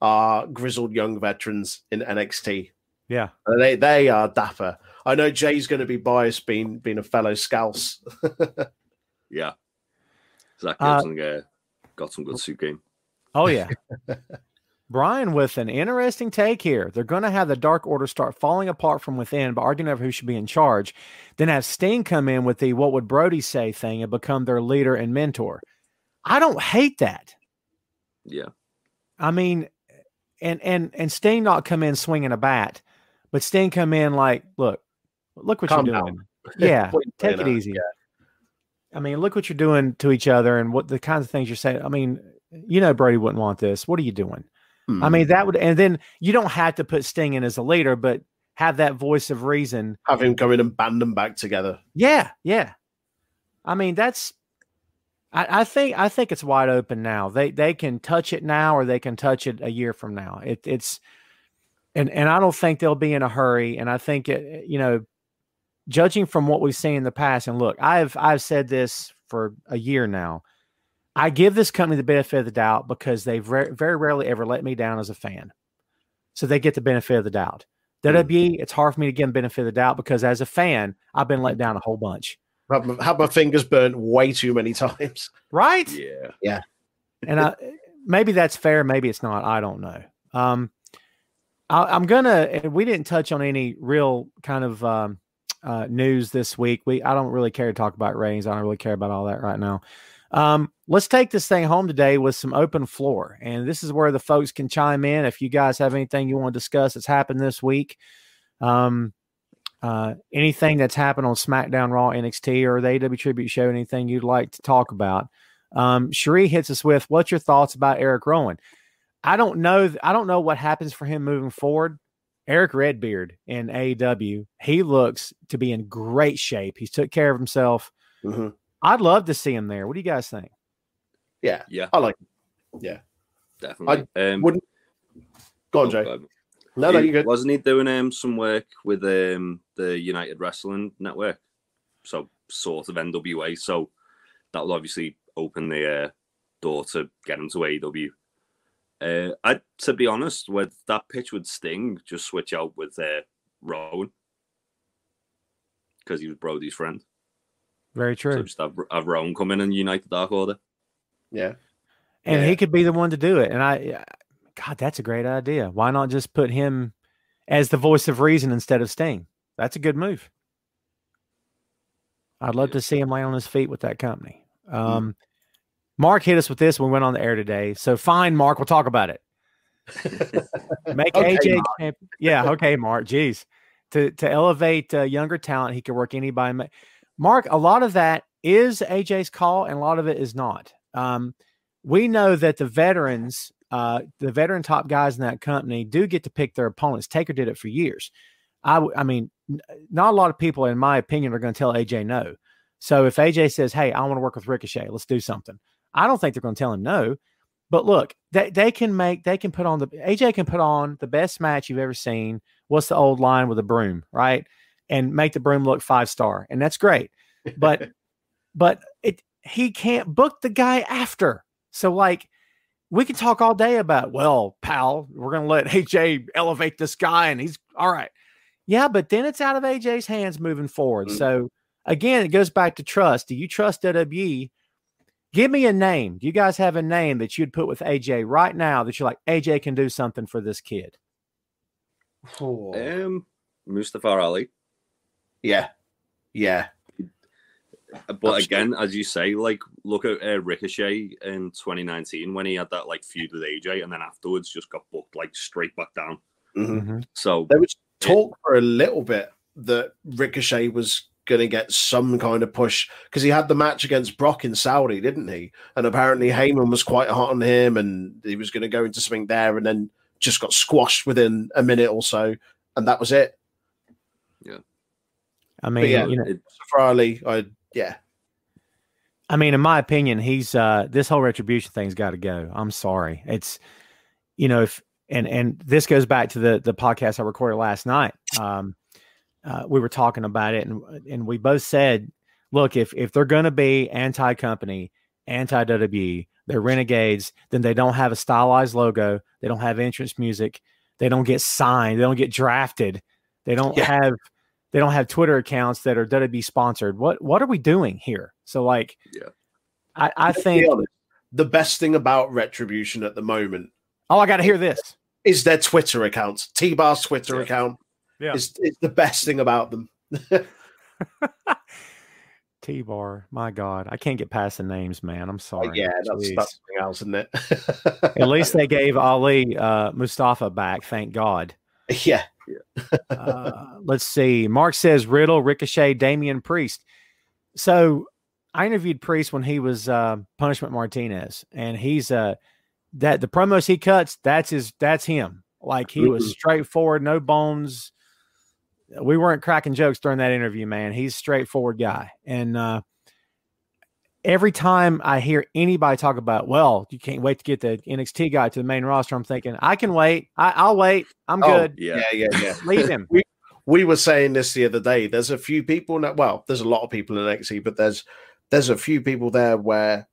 are grizzled young veterans in NXT. Yeah. They are dapper. I know Jay's going to be biased being a fellow Scouse. Yeah. Zach Gibson got some good suit game. Oh, yeah. Brian with an interesting take here. They're going to have the Dark Order start falling apart from within, but arguing over who should be in charge. Then have Sting come in with the what would Brodie say thing and become their leader and mentor. I don't hate that. Yeah. I mean, and Sting not come in swinging a bat, but Sting come in like, look what Calm you're down. doing. Yeah, take it easy. Yeah. I mean, look what you're doing to each other and what the kinds of things you're saying. I mean, Brodie wouldn't want this. What are you doing? I mean, that would, and then you don't have to put Sting in as a leader, but have that voice of reason. Have him come in and band them back together. Yeah, yeah. I mean, I think it's wide open now. They can touch it now, or they can touch it a year from now. It's and I don't think they'll be in a hurry. And I think judging from what we've seen in the past, and look, I've said this for a year now. I give this company the benefit of the doubt because they've very rarely ever let me down as a fan. So they get the benefit of the doubt. WWE, it's hard for me to give them benefit of the doubt because as a fan, I've been let down a whole bunch. Had my fingers burnt way too many times. Right? Yeah. Yeah. And maybe that's fair. Maybe it's not. I don't know. I'm gonna. We didn't touch on any real kind of news this week. I don't really care to talk about ratings. I don't really care about all that right now. Let's take this thing home today with some open floor, and this is where the folks can chime in. If you guys have anything you want to discuss that's happened this week, anything that's happened on SmackDown, Raw, NXT, or the AEW Tribute Show, anything you'd like to talk about. Cherie hits us with, what's your thoughts about Eric Rowan? I don't know what happens for him moving forward. Eric Redbeard in AEW, he looks to be in great shape. He's took care of himself. Mm-hmm. I'd love to see him there. What do you guys think? Yeah. Yeah. I like it. Yeah. Definitely. Wouldn't. Go on, Jay. No, you're good. Wasn't he doing some work with the United Wrestling Network? So sort of NWA. So that will obviously open the door to get him to AEW. To be honest, with that pitch with Sting, just switch out with Rowan because he was Brodie's friend. Very true. So just have Rowan come in and unite the Dark Order. Yeah. And he could be the one to do it. And God, that's a great idea. Why not just put him as the voice of reason instead of Sting? That's a good move. I'd love to see him lay on his feet with that company. Mark hit us with this when we went on the air today. So fine, Mark, we'll talk about it. Make Okay, AJ Mark. champion. Yeah, okay, Mark. Jeez. To elevate younger talent, he can work anybody. Mark, a lot of that is AJ's call, and a lot of it is not. We know that the veteran top guys in that company do get to pick their opponents. Taker did it for years. I mean, not a lot of people, in my opinion, are going to tell AJ no. So if AJ says, hey, I want to work with Ricochet, let's do something. I don't think they're going to tell him no. But look, AJ can put on the best match you've ever seen. What's the old line with a broom, right? And make the broom look 5-star. And that's great. But he can't book the guy after. So like, we can talk all day about, well, pal, we're going to let AJ elevate this guy and he's all right. Yeah, but then it's out of AJ's hands moving forward. So again, it goes back to trust. Do you trust WWE? Give me a name. Do you guys have a name that you'd put with AJ right now that you're like, AJ can do something for this kid? Mustafa Ali. Yeah. Yeah. But Absolutely. again, as you say, like, look at Ricochet in 2019 when he had that like feud with AJ, and then afterwards just got booked like straight back down. Mm-hmm. So there was talk for a little bit that Ricochet was going to get some kind of push because he had the match against Brock in Saudi, didn't he? And apparently Heyman was quite hot on him, and he was going to go into something there, and then just got squashed within a minute or so, and that was it. Yeah, I mean, yeah, for Ali, yeah. I mean, in my opinion, he's this whole retribution thing's got to go. I'm sorry. if and this goes back to the podcast I recorded last night. We were talking about it, and we both said, look, if they're going to be anti-company, anti-WWE, they're renegades, then they don't have a stylized logo, they don't have entrance music, they don't get signed, they don't get drafted, they don't have Twitter accounts that are WWE sponsored. What are we doing here? So like, I think the best thing about Retribution at the moment. Oh, I got to hear this. Is their Twitter accounts. T-Bar's Twitter account is the best thing about them. T-Bar, my God. I can't get past the names, man. I'm sorry. That's something else, isn't it? At least they gave Ali Mustafa back, thank God. Yeah. Let's see. Mark says Riddle, Ricochet, Damian Priest. So I interviewed Priest when he was Punishment Martinez, and he's that the promos he cuts, that's him. Like he was straightforward, no bones. We weren't cracking jokes during that interview, man. He's a straightforward guy. And every time I hear anybody talk about, well, you can't wait to get the NXT guy to the main roster, I'm thinking, I can wait. I'll wait. I'm good. Yeah. Leave him. We were saying this the other day. There's a few people now. Well, there's a lot of people in NXT, but there's a few people there where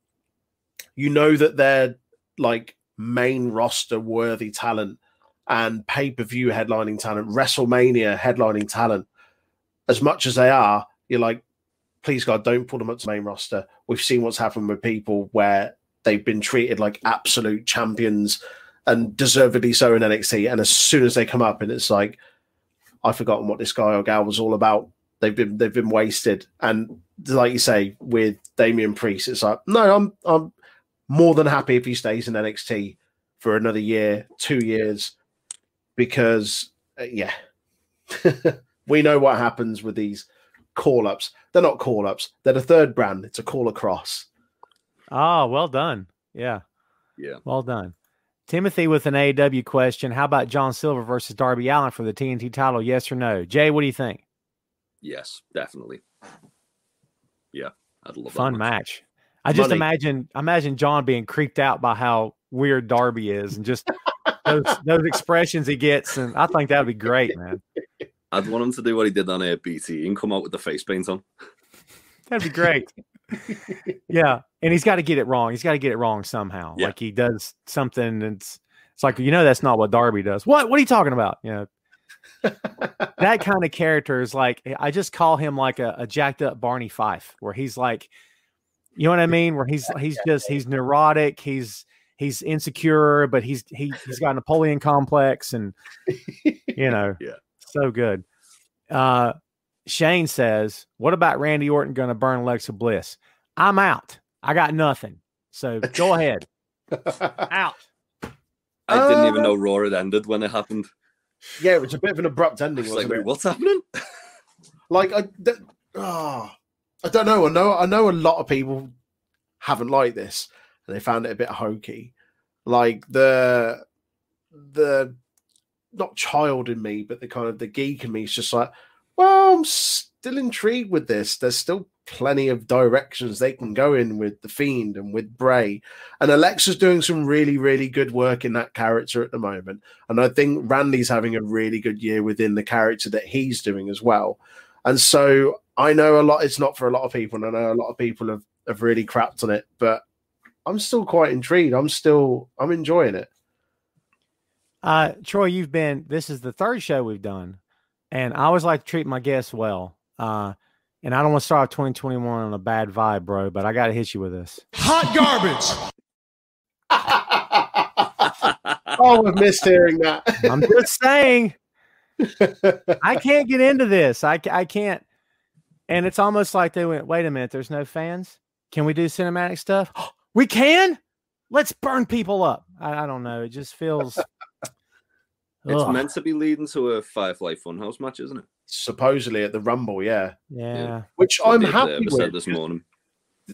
that they're like main roster worthy talent and pay-per-view headlining talent, WrestleMania headlining talent. As much as they are, you're like, please God, don't pull them up to the main roster. We've seen what's happened with people where they've been treated like absolute champions and deservedly so in NXT. And as soon as they come up and it's like, I've forgotten what this guy or gal was all about. They've been wasted. And like you say, with Damian Priest, it's like, no, I'm more than happy if he stays in NXT for another year, 2 years, because we know what happens with these call-ups. They're not call-ups. They're the third brand. It's a call across. Oh, well done. Yeah. Well done. Timothy with an AEW question. How about John Silver versus Darby Allin for the TNT title? Yes or no? Jay, what do you think? Yes, definitely. Yeah, I'd love fun match. I just imagine John being creeped out by how weird Darby is and just those expressions he gets, and I think that would be great, man. I'd want him to do what he did on BT and come out with the face paint on. That'd be great. Yeah, and he's got to get it wrong. He's got to get it wrong somehow. Yeah. Like he does something, and it's like, that's not what Darby does. What are you talking about? That kind of character is like, I just call him like a jacked up Barney Fife, where he's like, you know what I mean? Where he's neurotic, he's insecure, but he's got a Napoleon complex, and so good. Shane says, what about Randy Orton going to burn Alexa Bliss? I'm out. I got nothing. So go ahead. Out. I didn't even know Raw had ended when it happened. Yeah, it was a bit of an abrupt ending. Wasn't it? What's happening? Like, I don't know. I know a lot of people haven't liked this, and they found it a bit hokey. Like the not child in me, but the kind of the geek in me is just like, well, I'm still intrigued with this. There's still plenty of directions they can go in with The Fiend and with Bray. And Alexa's doing some really, really good work in that character at the moment. And I think Randy's having a really good year within the character that he's doing as well. And so I know it's not for a lot of people, and I know a lot of people have really crapped on it, but I'm still quite intrigued. I'm enjoying it. Troy, this is the third show we've done, and I always like to treat my guests well. And I don't want to start off 2021 on a bad vibe, bro, but I got to hit you with this. Hot garbage. Oh, I've missed hearing that. I'm just saying. I can't get into this. I can't. And it's almost like they went, wait a minute, there's no fans? Can we do cinematic stuff? We can? Let's burn people up. I don't know. It just feels... It's meant to be leading to a Firefly Funhouse match, isn't it? Supposedly at the Rumble, yeah. Which what I'm happy with. Said this morning.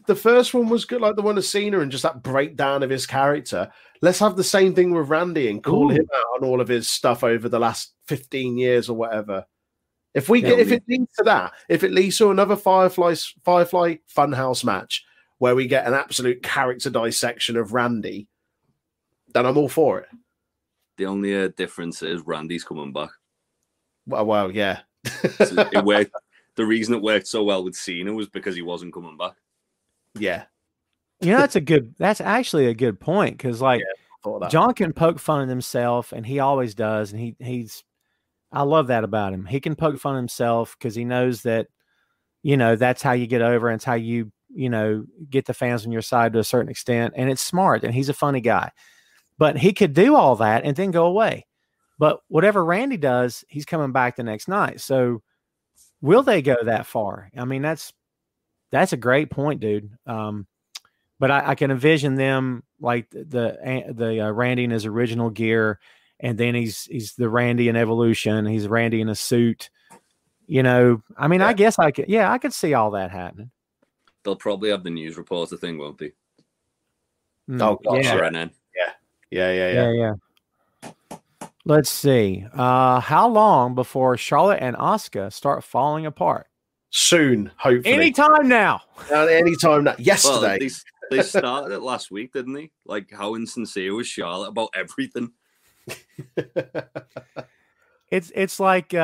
The first one was good, like the one of Cena and just that breakdown of his character. Let's have the same thing with Randy and call him out on all of his stuff over the last 15 years or whatever. If it leads to that, if it leads to another Firefly Funhouse match where we get an absolute character dissection of Randy, then I'm all for it. The only difference is Randy's coming back. Well, yeah. So it worked. The reason it worked so well with Cena was because he wasn't coming back. Yeah. You know, that's actually a good point, because like John can poke fun at himself, and he always does, and he's I love that about him. He can poke fun at himself because he knows that, you know, that's how you get over, and it's how you get the fans on your side to a certain extent, and it's smart, and he's a funny guy. But he could do all that and then go away. But whatever Randy does, he's coming back the next night. So will they go that far? I mean, that's a great point, dude. But I can envision them like the Randy in his original gear, and then he's the Randy in Evolution. He's Randy in a suit. You know, I mean, I guess I could see all that happening. They'll probably have the news reporter thing, won't they? Oh, gosh, yeah. Yeah. Let's see. How long before Charlotte and Asuka start falling apart? Soon, hopefully. Anytime now. Anytime now. Yesterday. Well, they started it last week, didn't they? Like, how insincere was Charlotte about everything? It's like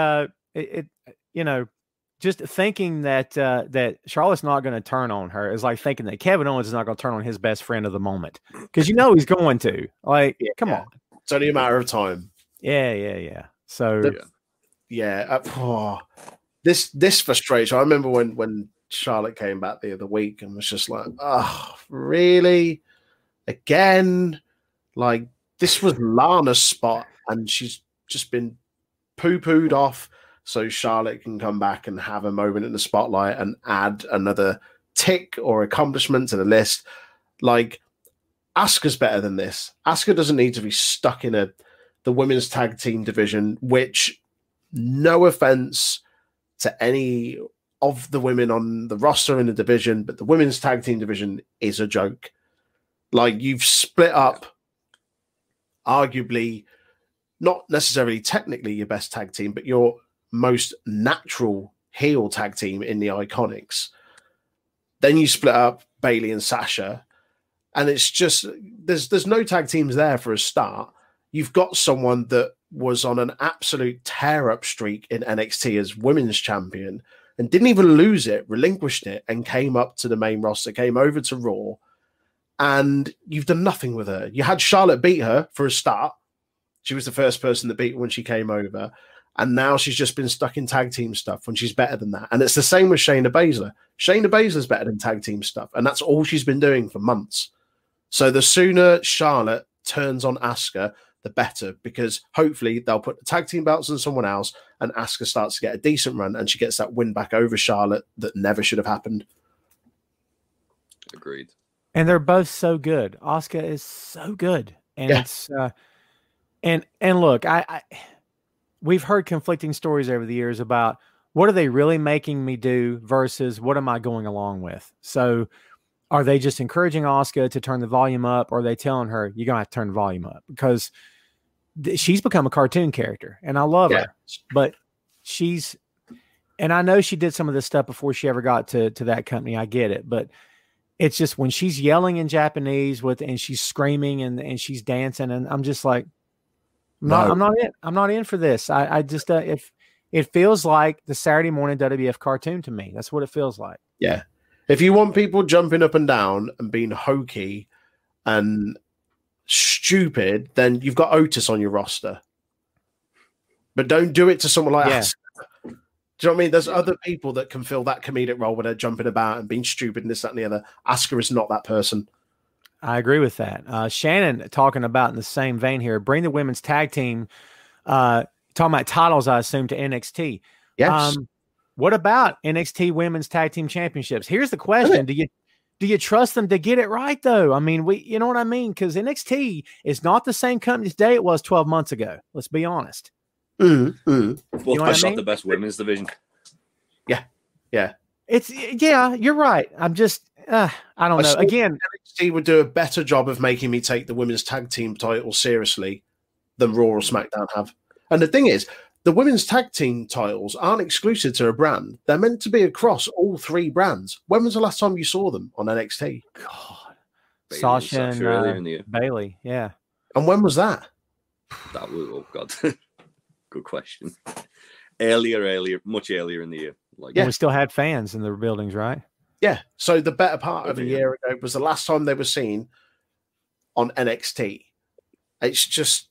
just thinking that Charlotte's not going to turn on her is like thinking that Kevin Owens is not going to turn on his best friend of the moment, because he's going to. Like, come on, it's only a matter of time. Yeah. So this frustrates. I remember when Charlotte came back the other week and was just like, oh, really? Again? Like, this was Lana's spot, and she's just been poo-pooed off so Charlotte can come back and have a moment in the spotlight and add another tick or accomplishment to the list. Like, Asuka's better than this. Asuka doesn't need to be stuck in the women's tag team division, which, no offense to any of the women on the roster in the division, but the women's tag team division is a joke. Like, you've split up arguably, not necessarily technically your best tag team, but your most natural heel tag team in the Iconics. Then you split up Bayley and Sasha, and it's just there's no tag teams there for a start. You've got someone that was on an absolute tear-up streak in NXT as women's champion and didn't even lose it, relinquished it, and came up to the main roster, came over to Raw, and you've done nothing with her. You had Charlotte beat her for a start. She was the first person to beat her when she came over, and now she's just been stuck in tag team stuff when she's better than that. And it's the same with Shayna Baszler. Shayna Baszler's better than tag team stuff, and that's all she's been doing for months. So the sooner Charlotte turns on Asuka, the better, because hopefully they'll put the tag team belts on someone else, and Asuka starts to get a decent run, and she gets that win back over Charlotte that never should have happened. Agreed. And they're both so good. Asuka is so good, and it's and look, we've heard conflicting stories over the years about what are they really making me do versus what am I going along with. So, are they just encouraging Asuka to turn the volume up, or are they telling her you're gonna have to turn the volume up? Because she's become a cartoon character, and I love her, but and I know she did some of this stuff before she ever got to that company. I get it, but it's just when she's yelling in Japanese and she's screaming and she's dancing, and I'm just like, I'm not in for this. I just if it feels like the Saturday morning WWF cartoon to me. That's what it feels like. Yeah. If you want people jumping up and down and being hokey and stupid, then you've got Otis on your roster. But don't do it to someone like Asuka. Do you know what I mean? There's other people that can fill that comedic role where they're jumping about and being stupid and this, that, and the other. Asuka is not that person. I agree with that. Shannon talking about in the same vein here, bring the women's tag team, talking about titles, I assume, to NXT. Yes. What about NXT Women's Tag Team Championships? Here's the question: Do you trust them to get it right, though? I mean, you know what I mean? Because NXT is not the same company today it was 12 months ago. Let's be honest. Well, that's not the best women's division. Yeah. You're right. I'm just, I don't know. Again, NXT would do a better job of making me take the women's tag team title seriously than Raw or SmackDown have. And the thing is, the women's tag team titles aren't exclusive to a brand. They're meant to be across all three brands. When was the last time you saw them on NXT? God. Sasha and Bayley, yeah. And when was that? That was, oh God, good question. Much earlier in the year. Like, we still had fans in the buildings, right? Yeah. So the better part of a year ago was the last time they were seen on NXT. It's just,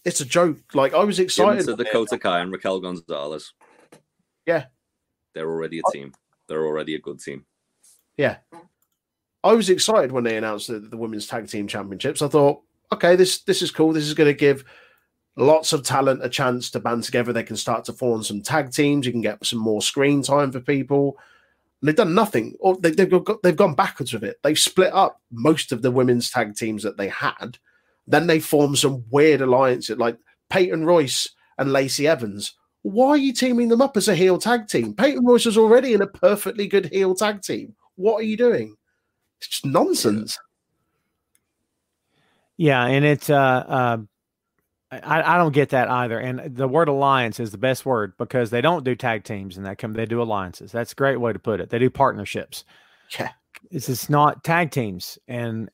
it's a joke. Like, I was excited. To Dakota Kai and Raquel Gonzalez. Yeah. They're already a team. They're already a good team. Yeah. I was excited when they announced the Women's Tag Team Championships. I thought, okay, this is cool. This is going to give lots of talent a chance to band together. They can start to form some tag teams. You can get some more screen time for people. And they've done nothing. Or they've gone backwards with it. They've split up most of the women's tag teams that they had. Then they formed some weird alliances like Peyton Royce and Lacey Evans. Why are you teaming them up as a heel tag team? Peyton Royce was already in a perfectly good heel tag team. What are you doing? It's just nonsense. Yeah, and it's I don't get that either. And the word alliance is the best word because they don't do tag teams and they do alliances. That's a great way to put it. They do partnerships. Yeah. It's just not tag teams. And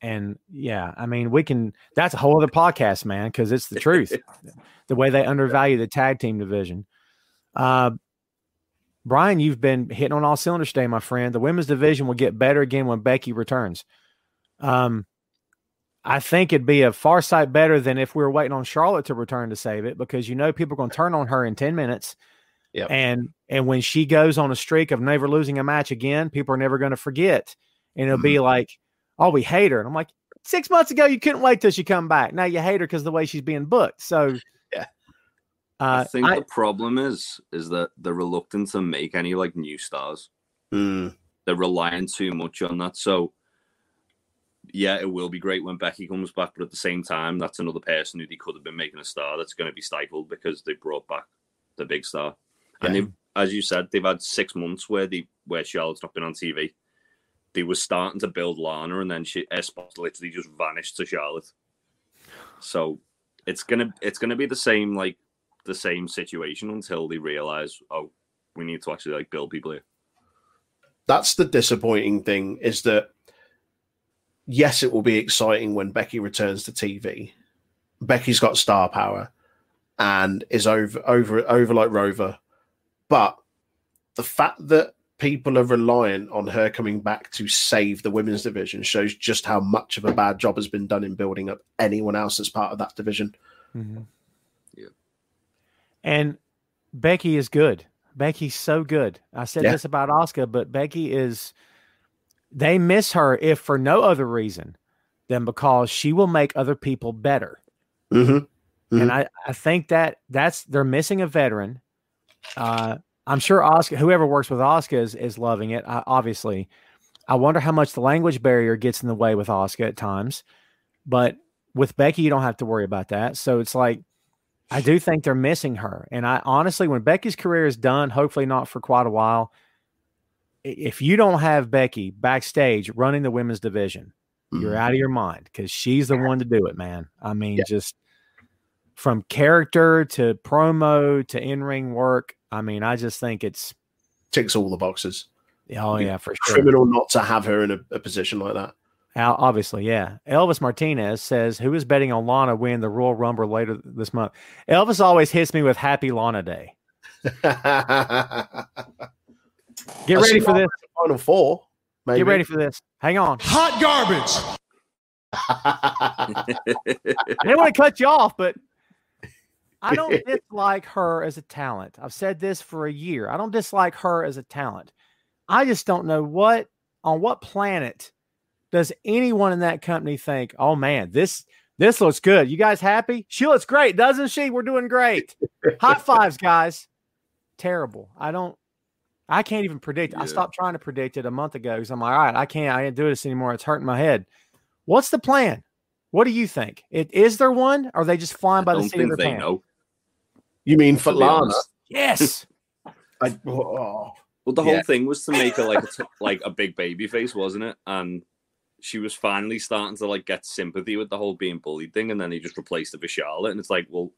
yeah, I mean, that's a whole other podcast, man, because it's the truth. The way they undervalue the tag team division. Brian, you've been hitting on all cylinders today, my friend. The women's division will get better again when Becky returns. I think it'd be a far sight better than if we were waiting on Charlotte to return to save it, because people are going to turn on her in 10 minutes. Yep. And when she goes on a streak of never losing a match again, people are never going to forget. And it'll be like, oh, we hate her. And I'm like, 6 months ago, you couldn't wait till she come back. Now you hate her because of the way she's being booked. So yeah. I think the problem is that they're reluctant to make any like new stars. They're relying too much on that. So yeah, it will be great when Becky comes back, but at the same time, that's another person who they could have been making a star that's going to be stifled because they brought back the big star. Yeah. And as you said, they've had 6 months where Charlotte's not been on TV. They were starting to build Lana, and then S-Spot literally just vanished to Charlotte. So it's gonna be the same situation until they realize, oh, we need to actually like build people here. That's the disappointing thing, is that yes, it will be exciting when Becky returns to TV. Becky's got star power and is over like Rover. But the fact that people are reliant on her coming back to save the women's division shows just how much of a bad job has been done in building up anyone else as part of that division. Mm-hmm. Yeah. And Becky is good. Becky's so good. I said this about Asuka, but Becky is... They miss her if for no other reason than because she will make other people better. Mm-hmm. Mm-hmm. And I think they're missing a veteran. I'm sure Asuka, whoever works with Asuka is loving it. Obviously, I wonder how much the language barrier gets in the way with Asuka at times, but with Becky, you don't have to worry about that. So it's like, I do think they're missing her. And I honestly, when Becky's career is done, hopefully not for quite a while, if you don't have Becky backstage running the women's division, you're out of your mind, because she's the one to do it, man. I mean, just from character to promo to in-ring work. I mean, I just think it's ticks all the boxes. Oh yeah, for sure. Criminal not to have her in a position like that. Obviously, yeah. Elvis Martinez says, who is betting on Lana win the Royal Rumble later this month? Elvis always hits me with Happy Lana Day. Get ready for this. Final four. Maybe. Get ready for this. Hang on. Hot garbage. I didn't want to cut you off, but I don't dislike her as a talent. I've said this for a year. I don't dislike her as a talent. I just don't know on what planet does anyone in that company think, oh man, this looks good. You guys happy? She looks great, doesn't she? We're doing great. High fives, guys. Terrible. I can't even predict. Yeah. I stopped trying to predict it a month ago because I'm like, all right, I can't do this anymore. It's hurting my head. What's the plan? What do you think? Is there one? Or are they just flying by the seat of their pants? Know. You mean for Lana? Yes. Well, the whole thing was to make her like a big baby face, wasn't it? And she was finally starting to like get sympathy with the whole being bullied thing, and then he just replaced it with Charlotte. And it's like, well,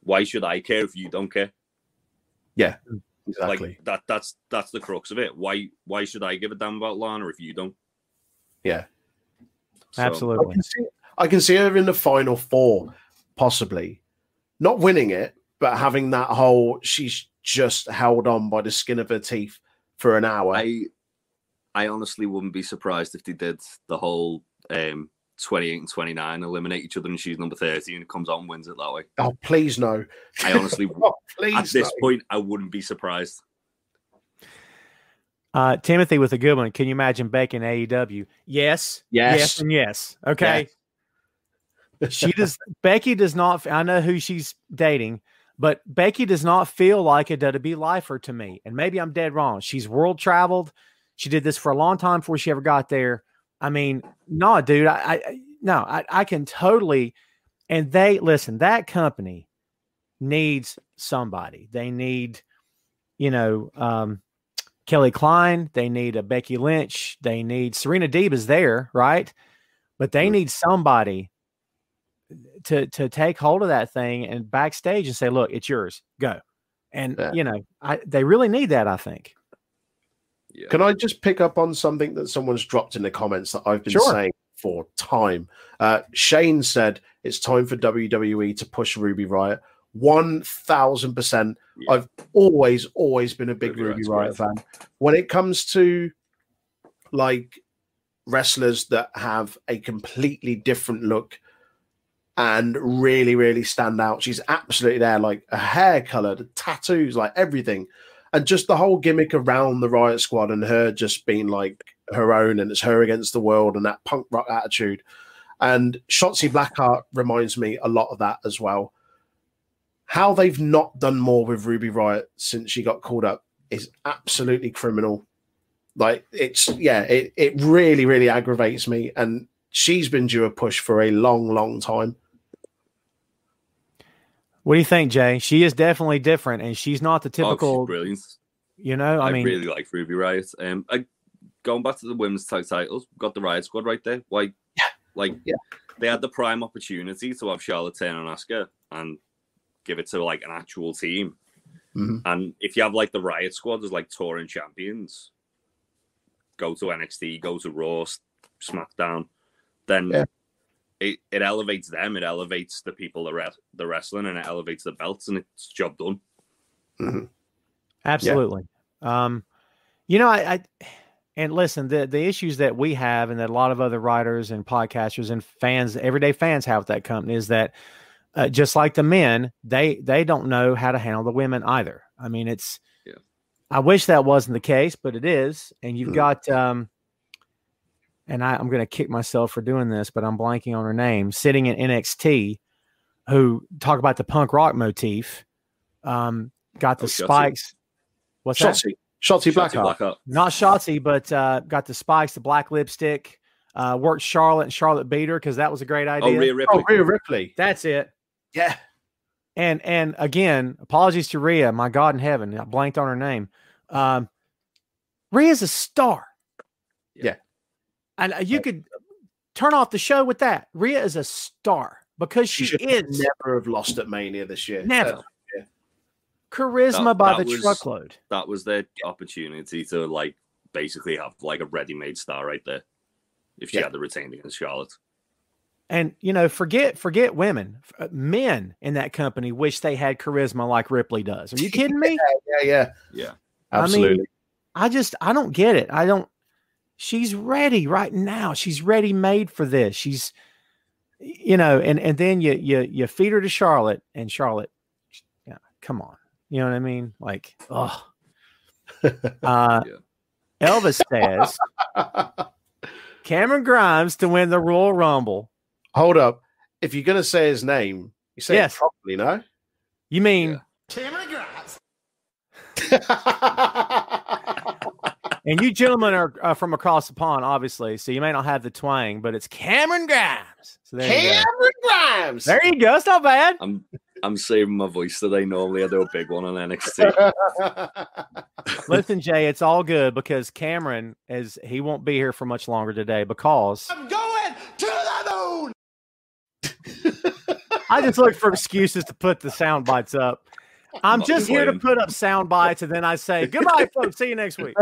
why should I care if you don't care? Yeah, exactly. Like that's the crux of it. Why should I give a damn about Lana if you don't? Yeah, absolutely. I can see her in the final four, possibly. not winning it, but having that whole she's just held on by the skin of her teeth for an hour. I honestly wouldn't be surprised if they did the whole 28 and 29 eliminate each other and she's number 30 and it comes out and wins it that way. Oh, please no. I honestly, please at this point, I wouldn't be surprised. Timothy with a good one. Can you imagine Becky in AEW? Yes. And yes. Okay. Yes. Becky does not, I know who she's dating, but Becky does not feel like a WWE lifer to me. And maybe I'm dead wrong. She's world traveled. She did this for a long time before she ever got there. I mean, no, dude, I can totally. And that company needs somebody. They need, Kelly Klein. They need a Becky Lynch. They need Serena Deeb is there, right? But they need somebody to take hold of that thing and backstage and say, look, it's yours. Go. And, they really need that, I think. Yeah. Can I just pick up on something that someone's dropped in the comments that I've been saying for time? Shane said it's time for WWE to push Ruby Riott. 1,000%. Yeah. I've always been a big Ruby Riott fan. When it comes to like wrestlers that have a completely different look and really, really stand out, she's absolutely there. Like a hair color, the tattoos, like everything. And just the whole gimmick around the Riot Squad and her just being like her own and it's her against the world and that punk rock attitude. And Shotzi Blackheart reminds me a lot of that as well. How they've not done more with Ruby Riott since she got called up is absolutely criminal. Like it really, really aggravates me. And she's been due a push for a long, long time. What do you think, Jay? She is definitely different, and she's not the typical. She's brilliant. I mean, really like Ruby Riott. Going back to the women's tag titles, got the Riot Squad right there. They had the prime opportunity to have Charlotte turn on Asuka and give it to like an actual team. Mm-hmm. And if you have like the Riot Squad as like touring champions, go to NXT, go to Raw, SmackDown, then it elevates them, it elevates the people the wrestling, and it elevates the belts, and it's job done. Mm-hmm. Absolutely. I and listen, the issues that we have and that a lot of other writers and podcasters and fans, everyday fans have with that company is that just like the men, they don't know how to handle the women either. I mean, I wish that wasn't the case, but it is. And you've got, and I'm going to kick myself for doing this, but I'm blanking on her name, sitting in NXT, who talk about the punk rock motif, got the spikes. What's that? Shotzi Blackheart. Not Shotzi, but got the spikes, the black lipstick, worked Charlotte and Charlotte beat her because that was a great idea. Rhea Ripley. That's it. Yeah. And again, apologies to Rhea, my God in heaven. I blanked on her name. Rhea's a star. Yeah. And you could turn off the show with that. Rhea is a star because she is. Never have lost at Mania this year. Never. Charisma by the truckload. That was their opportunity to like basically have like a ready-made star right there. If she had the retained against Charlotte. And, forget women. Men in that company wish they had charisma like Ripley does. Are you kidding me? Yeah. Absolutely. I mean, I don't get it. She's ready right now. She's ready made for this. She's, and then you feed her to Charlotte and Charlotte, come on. You know what I mean? Like, Elvis says Cameron Grimes to win the Royal Rumble. Hold up. If you're going to say his name, you say it properly, no? You mean Cameron Grimes. And you gentlemen are from across the pond, obviously, so you may not have the twang, but it's Cameron Grimes. So Cameron Grimes. There you go. It's not bad. I'm saving my voice today. Normally I do a big one on NXT. Listen, Jay, it's all good because Cameron he won't be here for much longer today because I'm going to the moon. I just look for excuses to put the sound bites up. I'm just here to put up sound bites, and then I say, goodbye, folks. See you next week.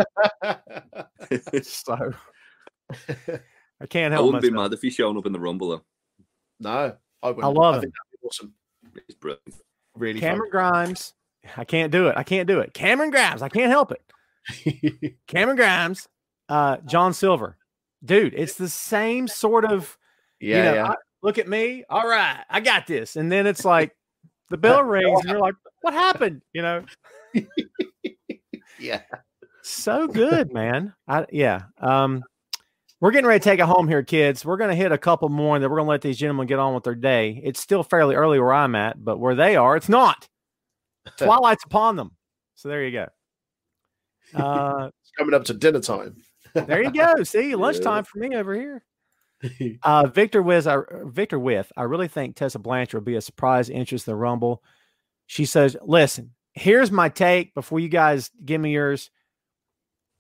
So I can't help I wouldn't myself. be mad if he's showing up in the Rumble, though. No, I wouldn't. I love him. think that'd be awesome. He's brilliant. Really Cameron Grimes. I can't do it. Cameron Grimes. I can't help it. Cameron Grimes. John Silver. Dude, it's the same sort of, look at me. All right, I got this. And then it's like the bell rings and you're like, what happened? Yeah. So good, man. We're getting ready to take it home here, kids. We're going to hit a couple more and then we're going to let these gentlemen get on with their day. It's still fairly early where I'm at, but where they are, it's not. Twilight's upon them. So there you go. It's coming up to dinner time. There you go. See, lunchtime for me over here. Victor With, I really think Tessa Blanchard will be a surprise interest in the Rumble. She says, listen, here's my take before you guys give me yours.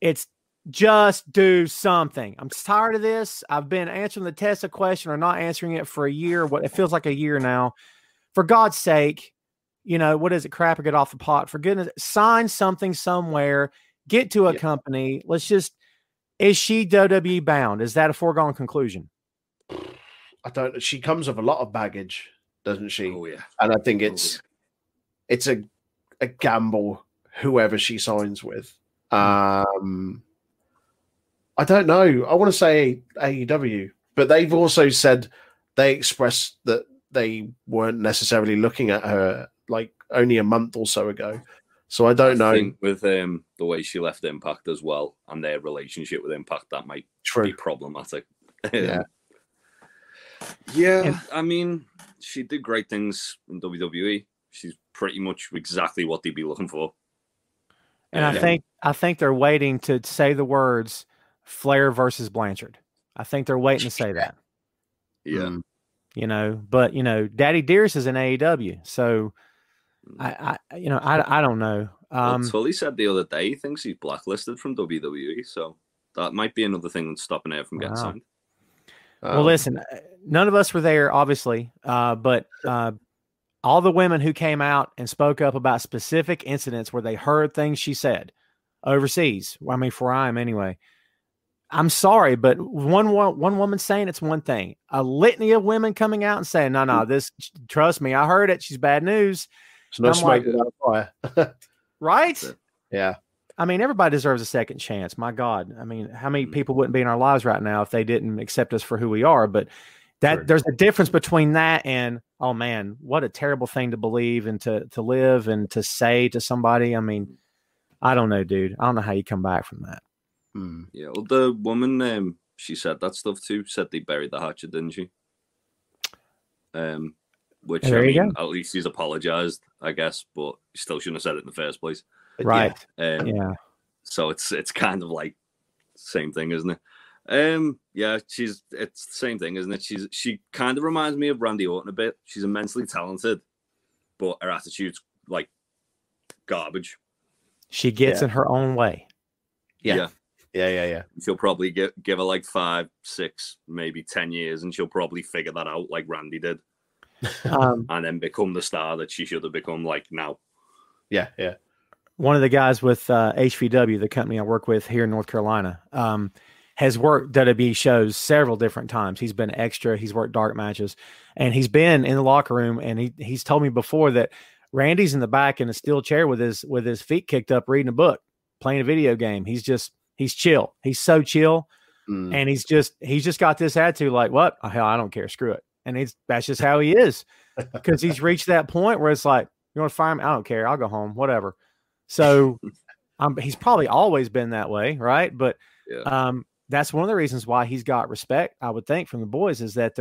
It's just do something. I'm tired of this. I've been answering the Tessa question or not answering it for a year. What it feels like a year now. For God's sake, what is it? Crap or get off the pot. For goodness, sign something somewhere. Get to a company. Let's just. Is she WWE bound? Is that a foregone conclusion? I don't. She comes with a lot of baggage, doesn't she? Oh yeah. And I think it's a gamble. Whoever she signs with. I don't know. I want to say AEW, but they've also said they expressed that they weren't necessarily looking at her like only a month or so ago. So I don't know. Think with the way she left Impact as well and their relationship with Impact, that might be problematic. Yeah. Yeah. I mean, she did great things in WWE. She's pretty much exactly what they'd be looking for. And I think they're waiting to say the words Flair versus Blanchard. I think they're waiting to say that. Yeah. But Daddy Dearest is in AEW. So I don't know. Tully said the other day he thinks he's blacklisted from WWE, so that might be another thing that's stopping her from getting signed. Well, listen, none of us were there, obviously, but all the women who came out and spoke up about specific incidents where they heard things she said overseas. I mean, for I am anyway. I'm sorry, but one woman saying it's one thing. A litany of women coming out and saying, no, this, trust me, I heard it. She's bad news. It's no smoke without fire. Right? Yeah. I mean, everybody deserves a second chance. My God. I mean, how many people wouldn't be in our lives right now if they didn't accept us for who we are? But there's a difference between that and, oh man, what a terrible thing to believe and to live and to say to somebody. I mean, I don't know, dude. I don't know how you come back from that. Yeah, well, the woman, she said that stuff too. Said they buried the hatchet, didn't she? Which at least he's apologized, I guess, but he still shouldn't have said it in the first place. Right. Yeah. So it's kind of like same thing, isn't it? Yeah, it's the same thing, isn't it? She kind of reminds me of Randy Orton a bit. She's immensely talented, but her attitude's like garbage. She gets in her own way. Yeah. She'll probably give her like 5, 6, maybe 10 years, and she'll probably figure that out like Randy did, and then become the star that she should have become like now. Yeah. One of the guys with HVW, the company I work with here in North Carolina, has worked WWE shows several different times. He's been extra. He's worked dark matches, and he's been in the locker room. And he's told me before that Randy's in the back in a steel chair with his feet kicked up, reading a book, playing a video game. He's chill. He's so chill. And he's just got this attitude like, what? Hell, I don't care. Screw it. And that's just how he is, because he's reached that point where it's like, you want to fire me? I don't care. I'll go home, whatever. So he's probably always been that way. Right. But that's one of the reasons why he's got respect, I would think, from the boys, is that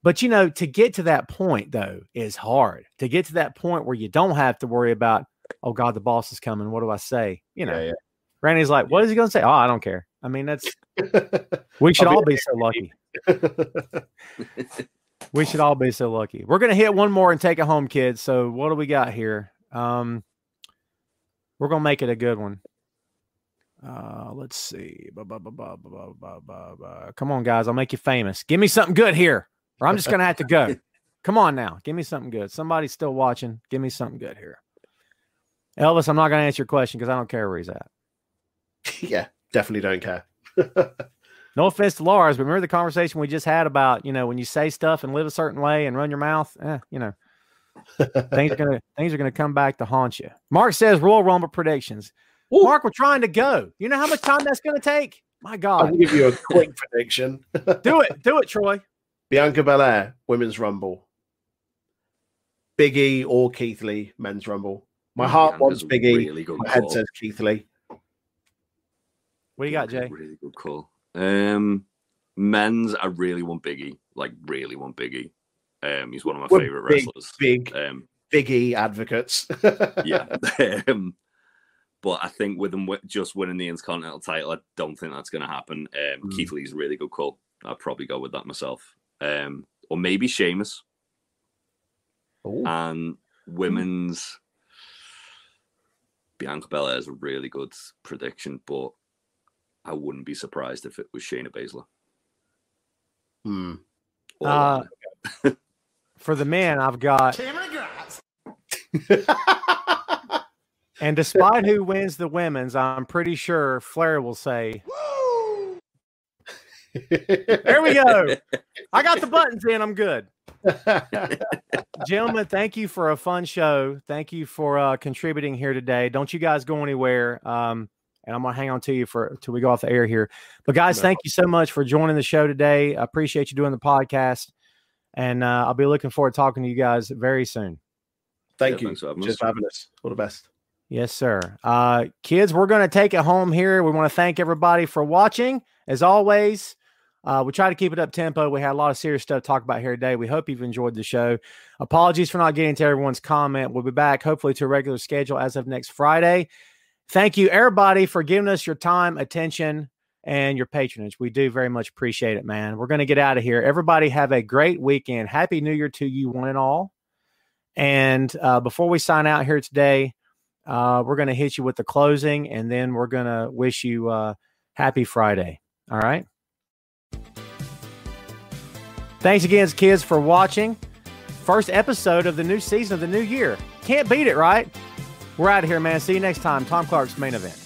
but to get to that point though, is hard. To get to that point where you don't have to worry about, oh God, the boss is coming. What do I say? Randy's like, what is he going to say? Oh, I don't care. I mean, we should all be so lucky. We should all be so lucky. We're going to hit one more and take it home, kids. So what do we got here? We're going to make it a good one. Let's see. Come on, guys. I'll make you famous. Give me something good here, or I'm just going to have to go. Come on now. Give me something good. Somebody's still watching. Give me something good here. Elvis, I'm not going to answer your question because I don't care where he's at. Yeah, definitely don't care. No offense to Lars, but remember the conversation we just had about, when you say stuff and live a certain way and run your mouth? things are gonna come back to haunt you. Mark says Royal Rumble predictions. Ooh. Mark, we're trying to go. You know how much time that's gonna take? My God. I'll give you a quick prediction. Do it, Troy. Bianca Belair, Women's Rumble. Big E or Keith Lee, Men's Rumble. My heart wants Big E. Really my head says Keith Lee. What do you got, Jay? Really good call. Men's, I really want Big E. Like, really want Big E. He's one of my favorite wrestlers. Big E advocates. Yeah. But I think with them just winning the Intercontinental title, I don't think that's going to happen. Keith Lee's a really good call. I'd probably go with that myself. Or maybe Sheamus. Ooh. And women's, Bianca Belair is a really good prediction, but I wouldn't be surprised if it was Shayna Baszler. For the men, I've got and despite who wins the women's, I'm pretty sure Flair will say, "Woo!" There we go. I got the buttons in. I'm good. Gentlemen, thank you for a fun show. Thank you for contributing here today. Don't you guys go anywhere. And I'm going to hang on to you till we go off the air here. But guys, thank you so much for joining the show today. I appreciate you doing the podcast. And I'll be looking forward to talking to you guys very soon. Thank you. Just having us. All the best. Yes, sir. Kids, we're going to take it home here. We want to thank everybody for watching. As always, we try to keep it up tempo. We had a lot of serious stuff to talk about here today. We hope you've enjoyed the show. Apologies for not getting to everyone's comment. We'll be back hopefully to a regular schedule as of next Friday. Thank you, everybody, for giving us your time, attention, and your patronage. We do very much appreciate it, man. We're going to get out of here. Everybody have a great weekend. Happy New Year to you, one and all. And before we sign out here today, we're going to hit you with the closing, and then we're going to wish you happy Friday. All right? Thanks again, kids, for watching. First episode of the new season of the new year. Can't beat it, right? We're out of here, man. See you next time. Tom Clark's Main Event.